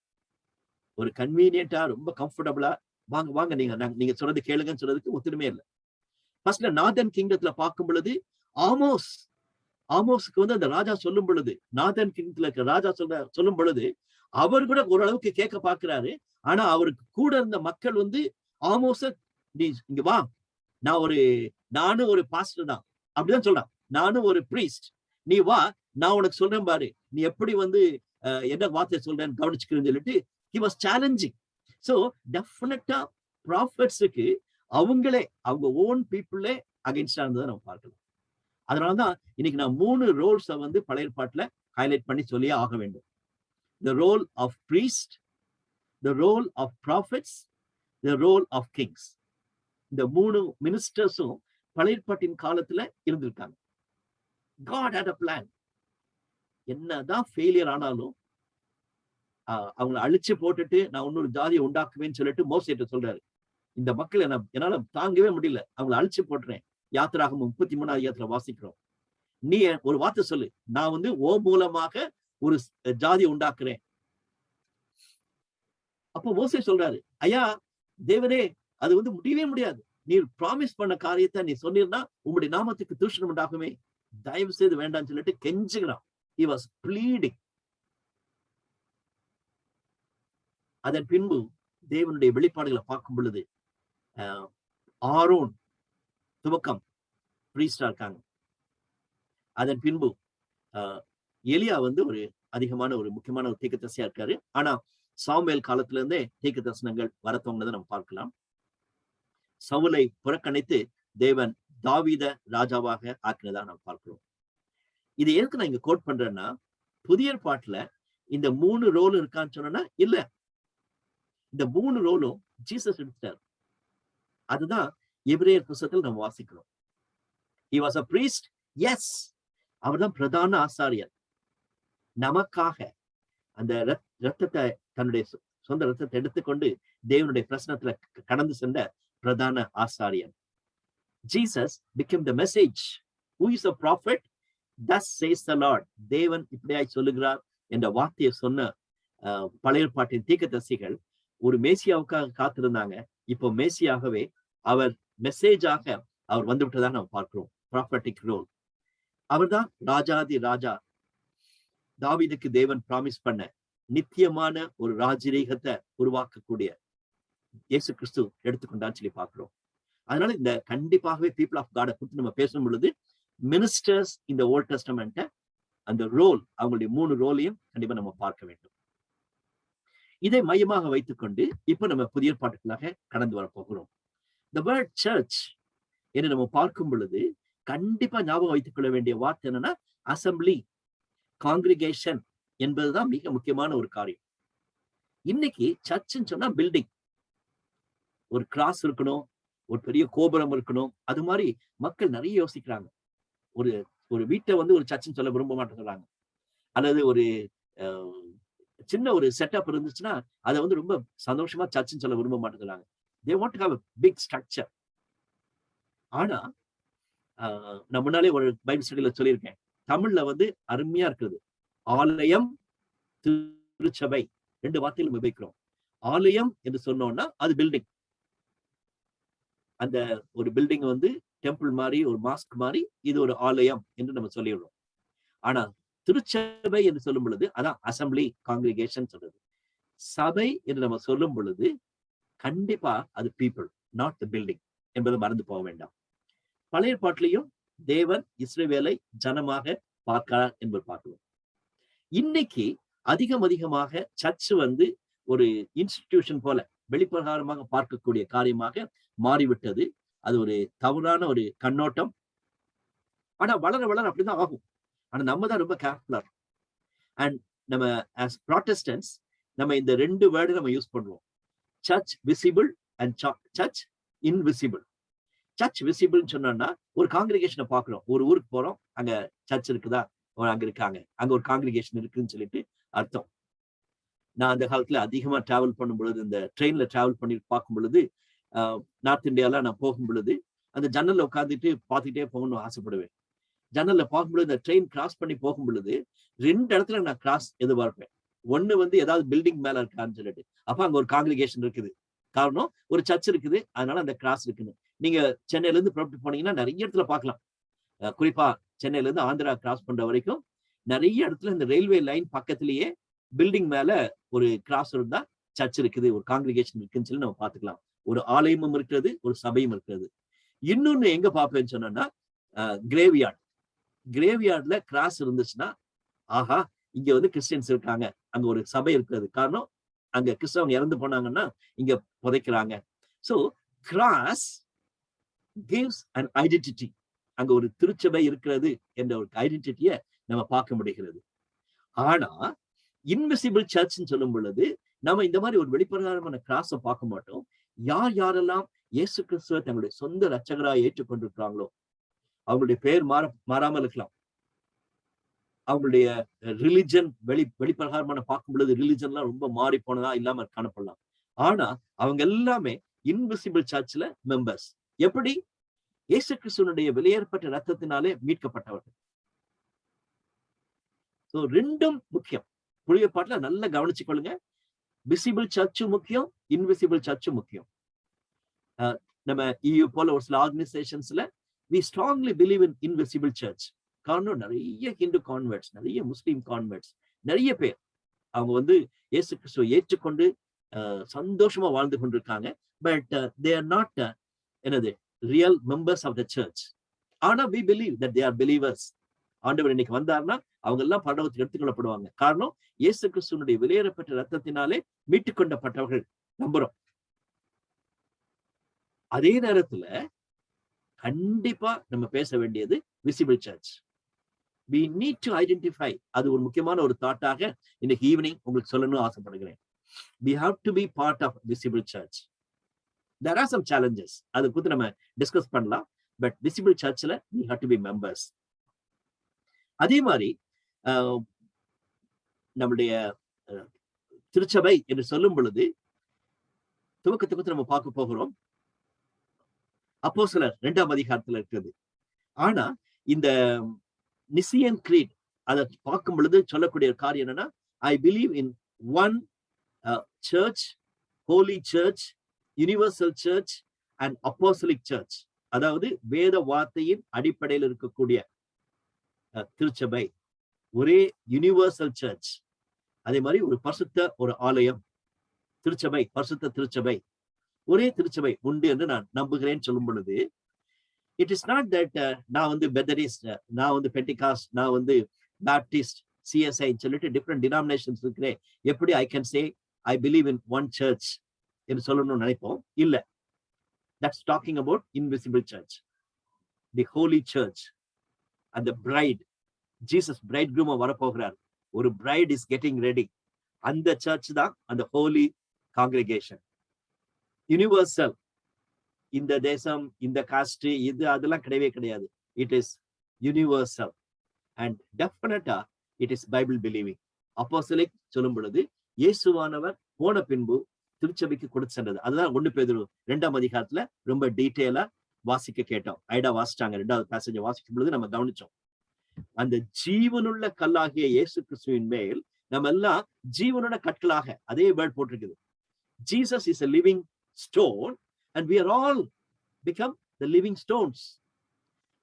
ஒரு கன்வீனியன்டா, ரொம்ப கம்ஃபர்டபுளா, வாங்க வாங்க நீங்க சொல்றது கேளுங்கன்னு சொல்றதுக்கு ஒத்துருமே இல்லை. ஃபர்ஸ்ட்ல நார்தர்ன் கிங்டத்துல பார்க்கும் பொழுது ஆமோஸுக்கு வந்து அந்த ராஜா சொல்லும் பொழுது, நார்தர்ன் கிங்டத்துல இருக்க ராஜா சொல்லும் பொழுது அவர் கூட ஓரளவுக்கு கேட்க பாக்குறாரு. ஆனா அவருக்கு கூட இருந்த மக்கள் வந்து ஆமோஸ, நீ இங்க வா, நானும் ஒரு பாஸ்டர் தான் அப்படிதான் சொல்றான், நானும் ஒரு பிரீஸ்ட், நீ வா, நான் உனக்கு சொல்றேன் பாரு, நீ எப்படி வந்து என்ன வார்த்தை சொல்றேன்னு கவனிச்சுக்கிறேன்னு சொல்லிட்டு he was challenging. So definitely prophets-க்கு அவங்க ஓன் பீப்புளே அகைன்ஸ்டா இருந்ததை நம்ம பார்க்கலாம். அதனாலதான் இன்னைக்கு நான் 3 ரோல்ஸை வந்து பழைய ஏற்பாட்டுல ஹைலைட் பண்ணி சொல்லியே ஆக வேண்டும். The role of priest, the role of prophets, the role of kings. இந்த 3 மினிஸ்டர்ஸும் பழைய ஏற்பாட்டின் காலத்துல இருந்திருக்காங்க. God had a plan. என்னதான் ஃபெயிலியர் ஆனாலும் அவங்களை அழிச்சு போட்டுட்டு நான் இன்னொரு ஜாதியை உண்டாக்குவேன்னு சொல்லிட்டு மோசேட்ட சொல்றாரு, இந்த மக்கள் என்னால தாங்கவே முடியல, அவங்களை அழிச்சு போட்டுறேன். யாத்திராகமம் 33 அதிகாரத்துல வாசிக்கிறோம். நீ ஒரு வார்த்தை சொல்லு, நான் வந்து ஓ மூலமாக ஒரு ஜாதியை உண்டாக்குறேன். அப்போ மோசே சொல்றாரு, ஐயா தேவனே, அது வந்து முடியவே முடியாது, நீ ப்ராமிஸ் பண்ண காரியத்தை நீ சொன்னீர்னா உங்களுடைய நாமத்துக்கு தூஷணம் உண்டாகுமே, தயவு செய்து வேண்டாம்னு சொல்லிட்டு கெஞ்சுகிறான். He was pleading. அதன் பின்பு தேவனுடைய வெளிப்பாடுகளை பார்க்கும் பொழுது ஆரோன் துவக்கம் பிரீஸ்டா இருக்காங்க. அதன் பின்பு எலியா வந்து ஒரு அதிகமான ஒரு முக்கியமான ஒரு தீர்க்கதரிசியா இருக்காரு. ஆனா சாமுவேல் காலத்துல இருந்தே தீர்க்க தரிசனங்கள் வரத்தவங்கதை நம்ம பார்க்கலாம். சவுலை புறக்கணித்து தேவன் தாவீத ராஜாவாக ஆக்கினதா நம்ம பார்க்கிறோம். இது எதுக்கு நான் இங்க கோட் பண்றேன்னா, புதிய ஏற்பாட்டுல இந்த 3 ரோல் இருக்கான்னு சொன்னா இல்ல, இந்த 3 ரோலும் ஜீசஸ் எடுத்தார். அதுதான் எபிரேயர் புத்தகத்தில் நம்ம வாசிக்கிறோம். He was a priest, yes. அவர்தான் பிரதான ஆசாரியர். நமக்காக அந்த ரத்தத்தை, தன்னுடைய சொந்த ரத்தத்தை எடுத்துக்கொண்டு தேவனுடைய பிரசனத்துல கடந்து சென்ற பிரதான ஆசாரியர். Jesus became the message. Who is a prophet? Thus says the Lord. தேவன் இப்படியாய் சொல்லுகிறார் என்ற வார்த்தையை சொன்ன பழைய ஏற்பாட்டின் தீர்க்கதரிசிகள் ஒரு மேசியாவுக்காக காத்திருந்தாங்க. இப்போ மேசியாகவே அவர் மெசேஜாக அவர் வந்து விட்டதாக நம்ம பார்க்கிறோம். Prophetic role. அவர்தான் ராஜாதி ராஜா. தாவீதுக்கு தேவன் ப்ராமிஸ் பண்ண நித்தியமான ஒரு ராஜரீகத்தை உருவாக்கக்கூடிய இயேசு கிறிஸ்து எடுத்துக்கொண்டான்னு சொல்லி பார்க்கிறோம். அதனால இந்த கண்டிப்பாகவே பீப்புள் ஆஃப் காடை குறித்து நம்ம பேசும் பொழுது மினிஸ்டர்ஸ் இந்த ஓல்ட் டெஸ்டமெண்ட்டை, அந்த ரோல், அவங்களுடைய 3 ரோலையும் கண்டிப்பா நம்ம பார்க்க வேண்டும். இதை மையமாக வைத்துக்கொண்டு இப்ப நம்ம புதிய ஏற்பாட்டுக்குள்ளாக கடந்து வர போகிறோம். The word church என்று நம்ம பார்க்கும் பொழுது கண்டிப்பா ஞாபகம் வைத்துக் கொள்ள வேண்டிய வார்த்தை என்னன்னா அசம்பிளி, காங்கிரிகேஷன் என்பதுதான் மிக முக்கியமான ஒரு காரியம். இன்னைக்கு சர்ச்சுன்னு சொன்னா பில்டிங், ஒரு கிராஸ் இருக்கணும், ஒரு பெரிய கோபுரம் இருக்கணும், அது மாதிரி மக்கள் நிறைய யோசிக்கிறாங்க. ஒரு வீட்டை வந்து ஒரு சர்ச்சுன்னு சொல்ல விரும்ப மாட்டேங்கிறாங்க. அல்லது ஒரு சின்ன ஒரு செட்டப் இருந்துச்சுன்னா அதை வந்து ரொம்ப சந்தோஷமா சர்ச்சுன்னு சொல்ல விரும்ப மாட்டேங்கிறாங்க. They want to have a big structure. ஆனா நான் முன்னாலே ஒரு பைபிள் ஸ்டடியில சொல்லியிருக்கேன், தமிழ்ல வந்து அருமையா இருக்குது. ஆலயம், திருச்சபை 2 வார்த்தைகள் உபயோகிக்கிறோம். ஆலயம் என்று சொன்னோம்னா அது பில்டிங். அந்த ஒரு பில்டிங் வந்து டெம்பிள் மாதிரி, ஒரு மாஸ்க் மாதிரி, இது ஒரு ஆலயம் என்று நம்ம சொல்லிடுறோம். ஆனா திருச்சபை என்று சொல்லும் பொழுது அதான் அசம்பிளி, காங்கிரிகேஷன் சொல்றது. சபை என்று நம்ம சொல்லும் பொழுது கண்டிப்பா அது பீப்புள், நாட் த பில்டிங் என்பதை மறந்து போக வேண்டாம். பழைய ஏற்பாட்டிலையும் தேவன் இஸ்ரவேலை ஜனமாக பார்க்கிறார் என்பது பார்க்கிறோம். இன்னைக்கு அதிகமாக சர்ச் வந்து ஒரு இன்ஸ்டிடியூஷன் போல வெளிப்பிரகாரமாக பார்க்கக்கூடிய காரியமாக மாறிவிட்டது. அது ஒரு தவறான ஒரு கண்ணோட்டம். ஆனா வளர வளர அப்படிதான் ஆகும். ஆனா நம்ம தான் ரொம்ப கேர்ஃபுல்லா இருக்கும். அண்ட் நம்ம ஆஸ் ப்ராட்டஸ்டன்ஸ் நம்ம இந்த 2 வேர்டு நம்ம யூஸ் பண்ணுவோம். Church visible and church invisible. Church விசிபிள்னு சொன்னோம்னா ஒரு காங்கிரிகேஷனை பார்க்கிறோம், ஒரு ஊருக்கு போறோம், அங்க சர்ச் இருக்குதா, அங்க இருக்காங்க, அங்க ஒரு காங்கிரிகேஷன் இருக்குன்னு சொல்லிட்டு அர்த்தம். நான் அந்த காலத்துல அதிகமா டிராவல் பண்ணும் பொழுது, இந்த ட்ரெயின்ல டிராவல் பண்ணி பார்க்கும் பொழுது, நார்த் இந்தியால நான் போகும் பொழுது அந்த ஜன்னல்ல உட்காந்துட்டு பார்த்துட்டே போகணும்னு ஆசைப்படுவேன். ஜன்னல்ல பார்க்கும்பொழுது இந்த ட்ரெயின் கிராஸ் பண்ணி போகும் பொழுது 2 இடத்துல நான் கிராஸ் எதிர்பார்ப்பேன். ஒண்ணு வந்து ஏதாவது பில்டிங் மேல இருக்கான்னு சொல்லிட்டு, அப்ப அங்க ஒரு காங்கிரிகேஷன் இருக்குது. காரணம் ஒரு சர்ச் இருக்குது, அதனால அந்த கிராஸ் இருக்குன்னு. நீங்க சென்னையில இருந்து புறப்பட்டு போனீங்கன்னா நிறைய இடத்துல பார்க்கலாம். குறிப்பா சென்னையில இருந்து ஆந்திரா கிராஸ் பண்ற வரைக்கும் நிறைய இடத்துல இந்த ரயில்வே லைன் பக்கத்திலேயே பில்டிங் மேல ஒரு கிராஸ் இருந்தா சர்ச் இருக்குது, ஒரு காங்கிரிகேஷன் இருக்குன்னு சொல்லி நம்ம பார்த்துக்கலாம். ஒரு ஆலயமும் இருக்கிறது, ஒரு சபையும் இருக்கிறது. இன்னொன்னு எங்க பார்ப்பேன்னு சொன்னா, கிரேவ்யார்ட். கிரேவ்யார்ட்ல கிராஸ் இருந்துச்சுன்னா, ஆஹா இங்க வந்து கிறிஸ்டியன்ஸ் இருக்காங்க, அங்க ஒரு சபை இருக்கிறது. காரணம் அங்க கிறிஸ்தவங்க இறந்து போனாங்கன்னா இங்க புதைக்கிறாங்க. So cross gives an identity. அங்க ஒரு திருச்சபை இருக்கிறது என்ற ஒரு ஐடென்டிட்டியை நம்ம பார்க்க முடிகிறது. ஆனா இன்விசிபிள் சர்ச்ன்னு சொல்லும் பொழுது நம்ம இந்த மாதிரி ஒரு வெளிப்பிரகாரமான கிராஸை பார்க்க மாட்டோம். யார் யாரெல்லாம் இயேசு கிறிஸ்துவை தங்களுடைய சொந்த ரட்சகராக ஏற்றுக்கொண்டிருக்கிறாங்களோ, அவங்களுடைய பெயர் மாறாமல் இருக்கலாம், அவங்களுடைய ரிலிஜன் வெளிப்பிரகாரமான பார்க்கும் பொழுது ரிலிஜன்லாம் ரொம்ப மாறி போனதா இல்லாம காணப்படலாம். ஆனா அவங்க எல்லாமே இன்விசிபிள் சர்ச்ல மெம்பர்ஸ். எப்படி? இயேசு கிறிஸ்துவனுடைய வெளியேறப்பட்ட ரத்தத்தினாலே மீட்கப்பட்டவர்கள். சோ ரெண்டும் முக்கியம். புதிய பாட்டுல நல்லா கவனிச்சு கொள்ளுங்க. விசிபிள் சர்ச்சும் முக்கியம், இன்விசிபிள் சர்ச்சும் முக்கியம். நம்ம EU போல ஒரு சில ஆர்கனைசேஷன்ஸ்ல we strongly believe in invisible church. காரணம் நிறைய ஹிந்து கான்வெர்ட்ஸ், நிறைய முஸ்லீம் கான்வெர்ட்ஸ், நிறைய பேர் அவங்க வந்து இயேசு கிறிஸ்துவை ஏற்றுக்கொண்டு சந்தோஷமா வாழ்ந்து கொண்டிருக்காங்க. பட் they are not என்னது real members of the church. ஆனா we believe that they are believers. ஆண்டவர் இன்னைக்கு வந்தார்னா அவங்க எல்லாம் பரலோகத்துக்கு எடுத்துக்கொள்ளப்படுவாங்க. காரணம் இயேசு கிறிஸ்துவனுடைய வெளியேறப்பட்ட ரத்தத்தினாலே மீட்டுக்கொண்டப்பட்டவர்கள் நம்புறோம். அதே நேரத்துல கண்டிப்பா நம்ம பேச வேண்டியது visible church. we need to identify. அது ஒரு முக்கியமான ஒரு தாட்டாக இன்னைக்கு ஈவினிங் உங்களுக்கு சொல்லணும்னு ஆசைப்படுகிறேன். we have to be part of visible church. there are some challenges. அது குறித்து நம்ம டிஸ்கஸ் பண்ணலாம். பட் விசிபிள் சர்ச்ல we have to be members. அதே மாதிரி நம்முடைய திருச்சபை என்று சொல்லும் பொழுது துவக்கத்துக்கு நம்ம பார்க்க போகிறோம். அப்போஸ்தலர் 2ஆம் அதிகாரத்துல இருக்கிறது. ஆனா இந்த நிசியன் கிரீட் அதை பார்க்கும் பொழுது சொல்லக்கூடிய காரியம் என்னன்னா, I believe in one church, holy church, universal church and apostolic church. அதாவது வேத வார்த்தையின் அடிப்படையில் இருக்கக்கூடிய திருச்சபை, ஒரே யூனிவர்சல் சர்ச். அதே மாதிரி ஒரு பரிசுத்த ஒரு ஆலயம், திருச்சபை, பரிசுத்த திருச்சபை, ஒரே திருச்சபை உண்டு என்று நான் நம்புகிறேன்னு சொல்லும் பொழுது, இட் இஸ் நாட் தட் நான் வந்து பெத்தடிஸ்ட், நான் வந்து பெண்டிகாஸ்ட், நான் வந்து பேப்டிஸ்ட், CSI சொல்லிட்டு டிஃப்ரெண்ட் டினாமினேஷன்ஸ் இருக்கிறேன், எப்படி I can say I believe in one church என்று சொல்லணும்னு நினைப்போம். இல்ல, that's talking about invisible church, the holy church. அந்த பிரைட், ஜீசஸ் பிரைட் க்ரூமா வரப்போகிறார், ஒரு பிரைட் இஸ் கெட்டிங் ரெடி. அந்த சர்ச் தான் அந்த ஹோலி காங்கிரிகேஷன். யூனிவர்சல், இந்த தேசம், இந்த காஸ்ட், இது அதெல்லாம் கிடையவே கிடையாது. இட் இஸ் யூனிவர்சல் அண்ட் டெஃபினட்டா it is Bible believing. Apostolic சொல்லும் பொழுது இயேசுவானவர் போன பின்பு திருச்சபைக்கு கொடுத்து சென்றது. அதுதான் 1 பேதுரு 2ஆம் அதிகாரத்துல ரொம்ப டீட்டெயிலா வாசிக்க கேட்டோம். ஐடா வாசிச்சாங்க. 2வது பேசேஜ் வாசிக்கும் பொழுது நம்ம கவனிச்சோம். அந்த ஜீவனுள்ள கல்லாகிய இயேசு கிறிஸ்துவின் மேல் நம்ம எல்லாம் ஜீவனுள்ள கற்களாக, அதே வேர்ட் போட்டிருக்குது. Jesus is a living stone and we are all become the living stones.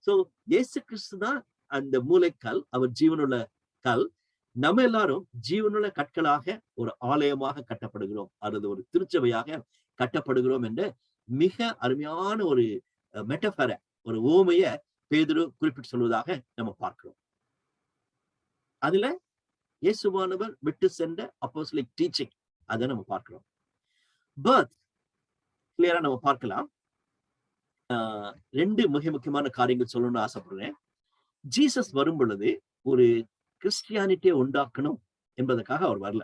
So இயேசு கிறிஸ்து தான் அந்த மூலைக்கல், அவர் ஜீவனுள்ள கல். நம்ம எல்லாரும் ஜீவனுள்ள கற்களாக ஒரு ஆலயமாக கட்டப்படுகிறோம், அல்லது ஒரு திருச்சபையாக கட்டப்படுகிறோம் என்ற மிக அருமையான ஒரு மெட்டபரை, ஒரு ஓமைய பேதுரு குறிப்பிட்டு சொல்வதாக நம்ம பார்க்கிறோம். அதுல இயேசுவானவர் விட்டு சென்ற அப்போஸ்தலிக் டீச்சிங் அதை நம்ம பார்க்கிறோம். பர்த் கிளியரா நம்ம பார்க்கலாம். 2 மிக முக்கியமான காரியங்கள் சொல்லணும்னு ஆசைப்படுறேன். ஜீசஸ் வரும் பொழுது ஒரு கிறிஸ்டியானிட்டியை உண்டாக்கணும் என்பதற்காக அவர் வரல.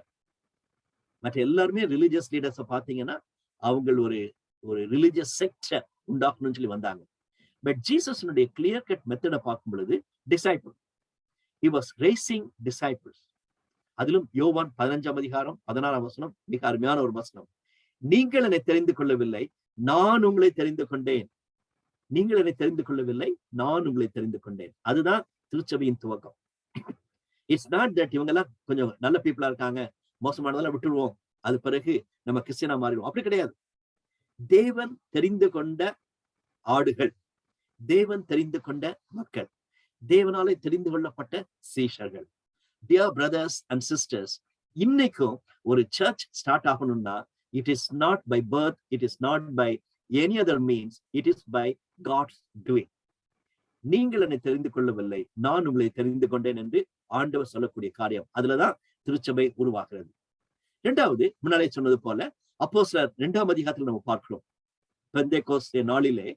மற்ற எல்லாருமே ரிலிஜியஸ் லீடர்ஸை பார்த்தீங்கன்னா அவங்க ஒரு ரிலிஜியஸ் செக்டை உண்டாக்கணும்னு சொல்லி வந்தாங்க. பட் ஜீசஸ்னுடைய கிளியர் கட் மெத்தடை பார்க்கும் பொழுது disciple, he was raising disciples. அதிலும் யோவான் 15ஆம் அதிகாரம் 16ஆம் வசனம் மிக அருமையான ஒரு வசனம். நீங்கள் என்னை தெரிந்து கொள்ளவில்லை, நான் உங்களை தெரிந்து கொண்டேன். நீங்கள் என்னை தெரிந்து கொள்ளவில்லை, நான் உங்களை தெரிந்து கொண்டேன். அதுதான் திருச்சபையின் துவக்கம். இட்ஸ் நாட் தட் இவங்க எல்லாம் கொஞ்சம் நல்ல பீப்புளா இருக்காங்க, மோசமானதெல்லாம் விட்டுருவோம், அது பிறகு நம்ம கிறிஸ்டியனா மாறிடுவோம். அப்படி கிடையாது. தேவன் தெரிந்து கொண்ட ஆடுகள், தேவன் தெரிந்து கொண்ட மக்கள், தேவனாலே தெரிந்து கொள்ளப்பட்ட சீஷர்கள். டியர் பிரதர்ஸ் அண்ட் சிஸ்டர்ஸ், இன்னைக்கும் ஒரு சர்ச் ஸ்டார்ட் ஆகணும்னா it is not by birth, it is not by any other means, it is by God's doing. நீங்கள் என்னை தெரிந்து கொள்ளவில்லை, நான் உங்களை தெரிந்து கொண்டேன் என்று ஆண்டவர் சொல்லக்கூடிய காரியம். அதுலதான் திருச்சபை உருவாகிறது. இரண்டாவது, முன்னாலே சொன்னது போல அப்போஸ்தலர் 2ஆம் அதிகாரத்தில் நம்ம பார்க்கிறோம். பெந்தேகோஸ்தே நாளிலே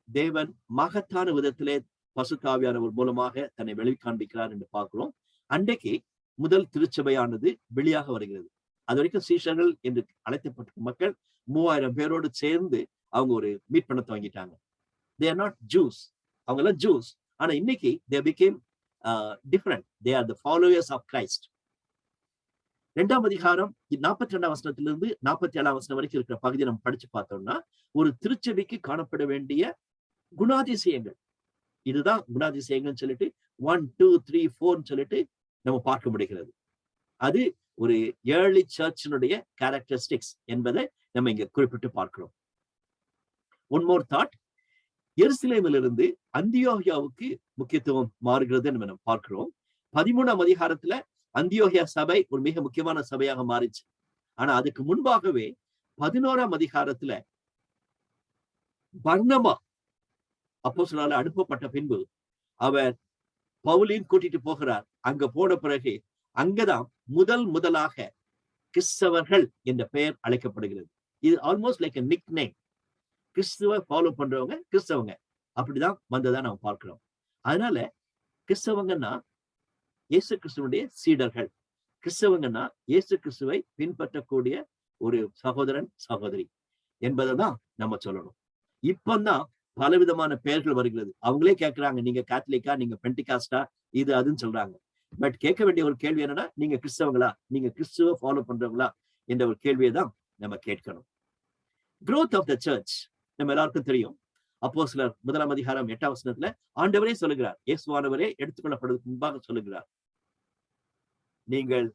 தேவன் மகத்தான விதத்திலே பரிசுத்த ஆவியானவர் மூலமாக தன்னை வெளி காண்பிக்கிறார் என்று பார்க்கிறோம். அன்றைக்கு முதல் திருச்சபையானது வெளியாக வருகிறது. அது வரைக்கும் சீஷர்கள் என்று அழைக்கப்பட்ட மக்கள் 3000 பேரோடு சேர்ந்து அவங்க ஒரு மீட் பண்ண துவங்கிட்டாங்க. they are not Jews, அவங்க எல்லாம் Jews, ஆனா இன்னைக்கு they became different, they are the followers of Christ. 2ஆம் அதிகாரம் 42ஆம் வசனத்திலிருந்து 47ஆம் வசனம் வரைக்கும் இருக்கிற பகுதியை நம்ம படிச்சு பார்த்தோம்னா ஒரு திருச்சபைக்கு காணப்பட வேண்டிய குணாதிசயங்கள், இதுதான் குணாதிசயங்கள் சொல்லிட்டு 1 2 3 4 சொல்லிட்டு நம்ம பார்க்க முடிகிறது. அது ஒரு ஏர்லி சர்ச்சினுடைய கேரக்டரிஸ்டிக்ஸ் என்பதை நம்ம இங்க குறிப்பிட்டு பார்க்கிறோம். ஒன் மோர் தாட், எருசலேமிலிருந்து அந்தியோகியாவுக்கு முக்கியத்துவம் மாறுகிறது நம்ம பார்க்கிறோம். 13ஆம் அதிகாரத்துல அந்தியோகியா சபை ஒரு மிக முக்கியமான சபையாக மாறிச்சு. ஆனா அதுக்கு முன்பாகவே 11ஆம் அதிகாரத்துல பர்னபா அப்போஸ்தலரால் அனுப்பப்பட்ட பின்பு அவர் பவுலையும் கூட்டிட்டு போகிறார். அங்க போன பிறகு அங்கதான் முதலாக கிறிஸ்தவர்கள் என்ற பெயர் அழைக்கப்படுகிறது. இது ஆல்மோஸ்ட் லைக் a nickname. கிறிஸ்துவ ஃபாலோ பண்றவங்க கிறிஸ்தவங்க அப்படிதான் வந்ததா நம்ம பார்க்கிறோம். அதனால கிறிஸ்தவங்கன்னா இயேசு கிறிஸ்துவனுடைய சீடர்கள், கிறிஸ்தவங்கன்னா இயேசு கிறிஸ்துவை பின்பற்றக்கூடிய ஒரு சகோதரன் சகோதரி என்பதை தான் நம்ம சொல்லணும். இப்பதான் பலவிதமான பெயர்கள் வருகிறது. அவங்களே கேட்கிறாங்க, நீங்க கேத்தலிக்கா, நீங்க பெண்டிகாஸ்டா, இது அதுன்னு சொல்றாங்க. பட் கேட்க வேண்டிய ஒரு கேள்வி என்னன்னா, நீங்க கிறிஸ்தவங்களா, நீங்க கிறிஸ்துவ ஃபாலோ பண்றவங்களா என்ற ஒரு கேள்வியை தான் நம்ம கேட்கணும். growth of the church நம்ம எல்லாருக்கும் தெரியும். அப்போஸ்தலர் 1ஆம் அதிகாரம் 8ஆம் வசனத்துல ஆண்டவரே சொல்லுகிறார், இயேசுவானவரே எடுத்துக்கொள்ளப்படுவதற்கு முன்பாக சொல்லுகிறார், நீங்கள்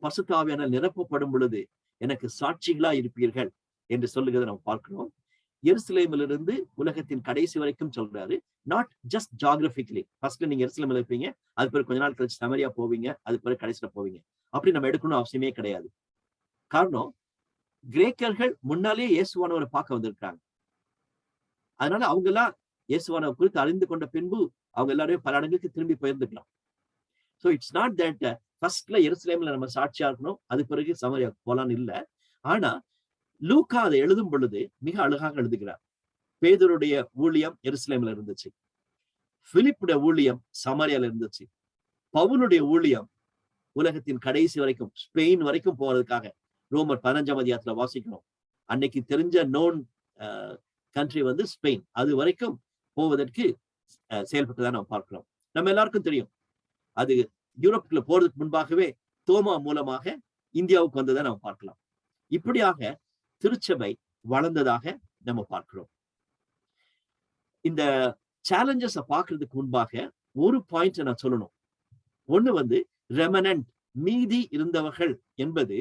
பரிசுத்த ஆவியானவரால் நிரப்பப்படும் பொழுது எனக்கு சாட்சிகளா இருப்பீர்கள் என்று சொல்லுகிறதை நம்ம பார்க்கிறோம். எருசலேமிலிருந்து உலகத்தின் கடைசி வரைக்கும் சொல்றாரு. நாட் ஜஸ்ட் ஜியோகிராபிக்கலி, ஃபர்ஸ்ட்ல நீங்க எருசலேமில் இருப்பீங்க, அது பிறகு கொஞ்ச நாள் கழிச்சு சமரியா போவீங்க, அது பிறகு கடைசியில போவீங்க. அப்படி நம்ம எடுக்கணும் அவசியமே கிடையாது. காரணம், கிரேக்கர்கள் முன்னாலே இயேசுவானவரை பார்க்க வந்திருக்காங்க. அதனால அவங்க எல்லாம் இயேசுவானவர் குறித்து அறிந்து கொண்ட பின்பு அவங்க எல்லாரையும் பல இடங்களுக்கு திரும்பி போயிருந்துக்கலாம். ஸோ இட்ஸ் நாட் தட் ஃபர்ஸ்ட்ல எருசலேம்ல நம்ம சாட்சியா இருக்கணும், அது பிறகு சமரியா போலான்னு இல்லை. ஆனா லூக்கா அதை எழுதும் பொழுது மிக அழகாக எழுதுகிறார். பேதுருடைய ஊழியம் எருசலேம்ல இருந்துச்சு, பிலிப்புடைய ஊழியம் சமாரியால இருந்துச்சு, பவுலுடைய ஊழியம் உலகத்தின் கடைசி வரைக்கும் ஸ்பெயின் வரைக்கும் போறதுக்காக ரோமர் 15ஆம் அதிகாரத்துல வாசிக்கிறோம். அன்னைக்கு தெரிஞ்ச நோன் கண்ட்ரி வந்து ஸ்பெயின், அது வரைக்கும் போவதற்கு செயல்பட்டுதான் நம்ம பார்க்கிறோம். நம்ம எல்லாருக்கும் தெரியும், அது யூரோப்புக்குள்ள போறதுக்கு முன்பாகவே தோமா மூலமாக இந்தியாவுக்கு வந்ததை நம்ம பார்க்கலாம். இப்படியாக திருச்சபை வளர்ந்ததாக நம்ம பார்க்கிறோம். இந்த சேலஞ்சஸை பார்க்கறதுக்கு முன்பாக ஒரு பாயிண்ட் நான் சொல்லணும். ஒண்ணு வந்து ரெமனன்ட், மீதி இருந்தவர்கள் என்பது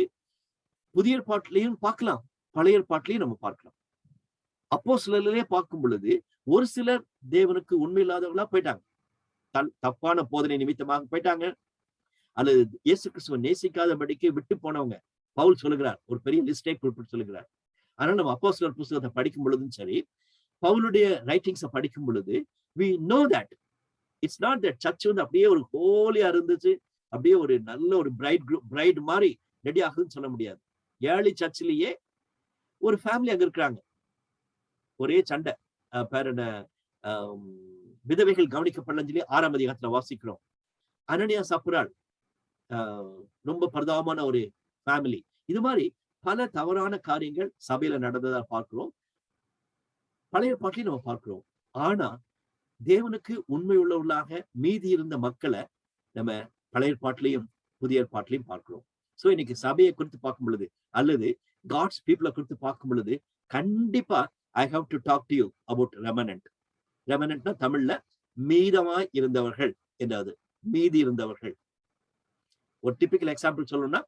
புதிய ஏற்பாட்டிலையும் பார்க்கலாம், பழைய ஏற்பாட்டிலையும் நம்ம பார்க்கலாம். அப்போஸ்தலர்களே பார்க்கும் பொழுது ஒரு சிலர் தேவனுக்கு உண்மை இல்லாதவர்களா போயிட்டாங்க, தப்பான போதனை நிமித்தமாக போயிட்டாங்க, அல்லது இயேசு கிறிஸ்துவை நேசிக்காதபடிக்கு விட்டு போனவங்க பவுல் சொல்லுகிறார், ஒரு பெரிய லிஸ்டே குறிப்பிட்டு சொல்லுகிறார். அதனால நம்ம அப்போஸ்தலர் புத்தகத்தை படிக்கும் பொழுதும் சரி, பவுலுடைய ரைட்டிங்ஸை படிக்கும் பொழுது we know that it's not that church வந்து அப்படியே ஒரு ஹோலியா இருந்துச்சு, அப்படியே ஒரு நல்ல ஒரு பிரைட் மாதிரி ரெடி ஆகுதுன்னு சொல்ல முடியாது. ஏர்லி சர்ச்சிலேயே ஒரு ஃபேமிலி அங்க இருக்கிறாங்க, ஒரே சண்டை, பேர் என்ன, விதவைகள் கவனிக்கப்படலன்னு சொல்லி 6ஆம் அதிகாரத்துல வாசிக்கிறோம். அனனியா சப்புரால் ரொம்ப பரிதாபமான ஒரு ஃபேமிலி. இது மாதிரி பல தவறான காரியங்கள் சபையில நடந்ததா பார்க்கிறோம், பழைய பாட்டிலையும் நம்ம பார்க்கிறோம். ஆனா தேவனுக்கு உண்மை உள்ளவர்களாக மீதி இருந்த மக்களை நம்ம பழைய பாட்டிலையும் புதிய ஏற்பாட்டிலையும் பார்க்கிறோம். சோ இன்னைக்கு சபையை குறித்து பார்க்கும் பொழுது அல்லது காட்ஸ் பீப்புளை குறித்து பார்க்கும் பொழுது கண்டிப்பா I have to talk to you about remnant. ரெமனன்ட்னா தமிழ்ல மீதமாய் இருந்தவர்கள் என்றது, மீதி இருந்தவர்கள். ஒரு டிபிக்கல் எக்ஸாம்பிள் சொல்லணும்னா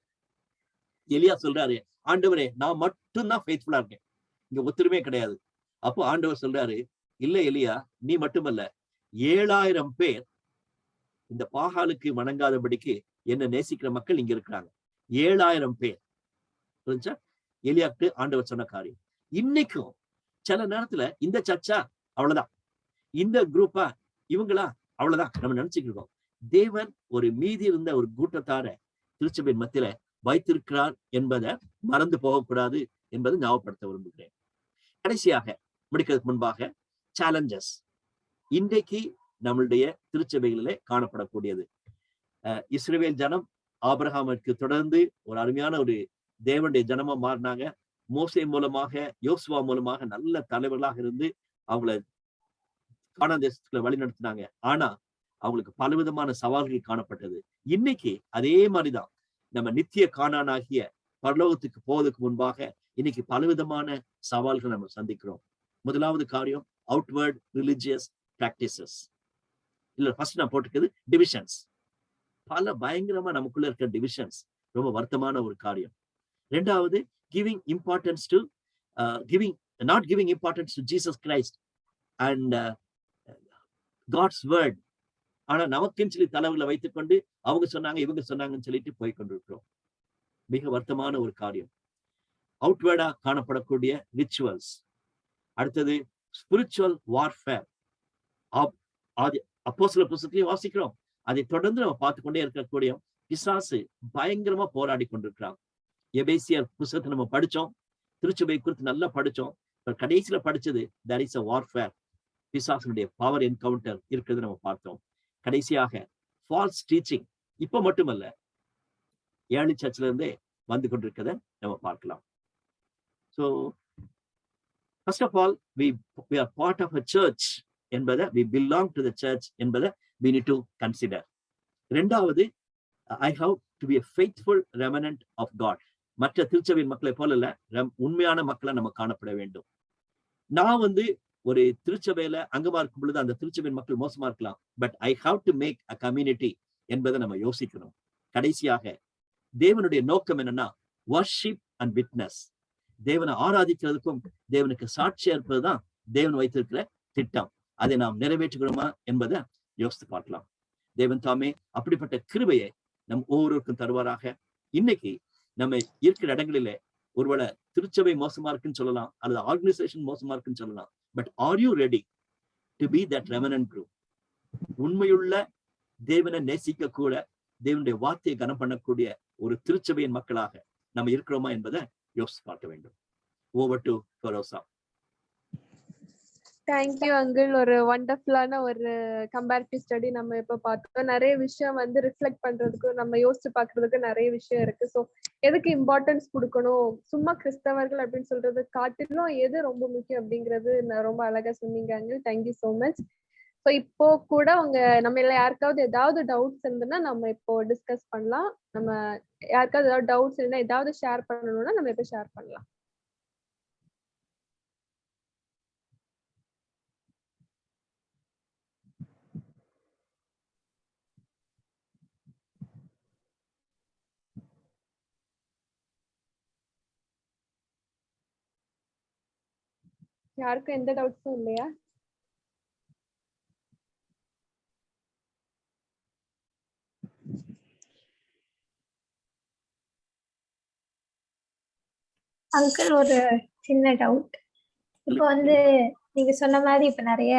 எலியா சொல்றாரு, ஆண்டவரே நான் மட்டும்தான் ஃபெய்த்ஃபுல்லா இருக்கேன், இங்க ஒத்துருமே கிடையாது. அப்போ ஆண்டவர் சொல்றாரு, இல்ல எலியா நீ மட்டுமல்ல 7000 பேர் இந்த பாகாலுக்கு வணங்காதபடிக்கு என்ன நேசிக்கிற மக்கள் இங்க இருக்கிறாங்க. 7000 பேர் புரிஞ்சா எலியாக்கு ஆண்டவர் சொன்ன காரியம். இன்னைக்கும் சில நேரத்துல இந்த சர்ச்சா அவ்வளவுதான், இந்த குரூப்பா இவங்களா அவ்வளவுதான் நம்ம நினைச்சுட்டு இருக்கோம். தேவன் ஒரு மீதி இருந்த ஒரு கூட்டத்தார திருச்சபையின் மத்தியில வைத்திருக்கிறார் என்பதை மறந்து போகக்கூடாது என்பதை ஞாபகப்படுத்த விரும்புகிறேன். கடைசியாக முடிக்கிறதுக்கு முன்பாக சேலஞ்சஸ் இன்றைக்கு நம்மளுடைய திருச்சபைகளிலே காணப்படக்கூடியது. இஸ்ரவேல் ஜனம் ஆபிரகாமுக்கு தொடர்ந்து ஒரு அருமையான ஒரு தேவனுடைய ஜனமா மாறினாங்க. மோசே மூலமாக, யோசுவா மூலமாக நல்ல தலைவர்களாக இருந்து அவங்கள கானான் தேசத்துக்குள்ள வழி நடத்தினாங்க. ஆனா அவங்களுக்கு பலவிதமான சவால்கள் காணப்பட்டது. இன்னைக்கு அதே மாதிரிதான் நம்ம நித்திய கானானாகிய பரலோகத்துக்கு போவதற்கு முன்பாக இன்னைக்கு பலவிதமான சவால்கள் நம்ம சந்திக்கிறோம். முதலாவது காரியம் அவுட்வர்ட் ரிலிஜியஸ் பிராக்டிசஸ். இல்ல ஃபர்ஸ்ட் நான் போட்டிருக்கிறது டிவிஷன்ஸ். பல பயங்கரமா நமக்குள்ள இருக்கிற டிவிஷன்ஸ் ரொம்ப வருத்தமான ஒரு காரியம். ரெண்டாவது giving importance to not giving importance to Jesus Christ and God's word. ஆனா நமக்குன்னு சொல்லி தலைவர்களை வைத்துக் கொண்டு அவங்க சொன்னாங்க இவங்க சொன்னாங்கன்னு சொல்லிட்டு போய் கொண்டிருக்கிறோம். மிக வருத்தமான ஒரு காரியம். அவுட்வேர்டா காணப்படக்கூடிய ரிச்சுவல்ஸ். அடுத்தது ஸ்பிரிச்சுவல் வார்ஃபேர். அப்போஸ்தலர் புத்தகத்திலையும் வாசிக்கிறோம். அதை தொடர்ந்து நம்ம பார்த்துக்கொண்டே இருக்கக்கூடிய பிசாசு பயங்கரமா போராடி கொண்டிருக்கிறான். எபேசியர் புத்தகத்தை நம்ம படிச்சோம், திருச்சபை குறித்து நல்லா படிச்சோம். கடைசியில படிச்சது there is a warfare. பிசாசனுடைய பவர் என்கவுண்டர் இருக்கிறது நம்ம பார்த்தோம். கடைசியாக ஃபால்ஸ் டீச்சிங் இப்ப மட்டுமல்ல, ஏர்லி சர்ச்ல இருந்தே வந்து கொண்டிருக்கிறத நம்ம பார்க்கலாம். So first of all we are part of a church என்பதை, we belong to the church என்பதை we need to consider. ரெண்டாவது, I have to be a faithful remnant of God. மற்ற திருச்சபையின் மக்களை போல இல்ல, உண்மையான மக்களை நம்ம காணப்பட வேண்டும். நான் ஒரு திருச்சபையில அங்கமா இருக்கும் பொழுது அந்த திருச்சபையின் மக்கள் மோசமா இருக்கலாம், but I have to make a community என்பதை நம்ம யோசிக்கணும். கடைசியாக தேவனுடைய நோக்கம் என்னன்னா வர்ஷிப் அண்ட் விட்னஸ். தேவனை ஆராதிக்கிறதுக்கும் தேவனுக்கு சாட்சியா இருப்பதுதான் தேவன் வைத்திருக்கிற திட்டம். அதை நாம் நிறைவேற்றுகிறோமா என்பதை யோசித்து பார்க்கலாம். தேவன் தாமே அப்படிப்பட்ட கிருபையை நம் ஒவ்வொருவருக்கும் தருவாராக. இன்னைக்கு நம்ம இருக்கிற இடங்களிலே ஒருவேளை திருச்சபை மோசமா இருக்குன்னு சொல்லலாம், அல்லது ஆர்கனைசேஷன் மோசமா இருக்குன்னு சொல்லலாம். But are you ready to be that remnant group? உண்மையுள்ள தேவனை நேசிக்க கூட தேவனுடைய வார்த்தையை கனம் பண்ணக்கூடிய ஒரு திருச்சபையின் மக்களாக நம்ம இருக்கிறோமா என்பதை யோசித்து பார்க்க வேண்டும். Over to Firoza. Thank you uncle. ஒரு வண்டர்ஃபுல்லான ஒரு கம்பேரிட்டிவ் ஸ்டடி நம்ம இப்ப பார்த்தோம். நிறைய விஷயம் ரிஃப்ளெக்ட் பண்றதுக்கும் நம்ம யோசிச்சு பாக்குறதுக்கு நிறைய விஷயம் இருக்கு. ஸோ எதுக்கு இம்பார்ட்டன்ஸ் கொடுக்கணும், சும்மா கிறிஸ்தவர்கள் அப்படின்னு சொல்றது காட்டிலும் எது ரொம்ப முக்கியம் அப்படிங்கிறது நான் ரொம்ப அழகா சொன்னீங்க uncle. Thank you so much. So இப்போ கூட நம்ம எல்லாம் யாருக்காவது ஏதாவது டவுட்ஸ் இருந்ததுன்னா நம்ம இப்போ டிஸ்கஸ் பண்ணலாம். நம்ம யாருக்காவது ஏதாவது டவுட்ஸ் இருந்தா ஏதாவது ஷேர் பண்ணணும்னா நம்ம இப்போ ஷேர் பண்ணலாம். யாருக்கும் எந்த டவுட்ஸும் இல்லையா? அங்கிள், ஒரு சின்ன டவுட். இப்போ நீங்க சொன்ன மாதிரி இப்ப நிறைய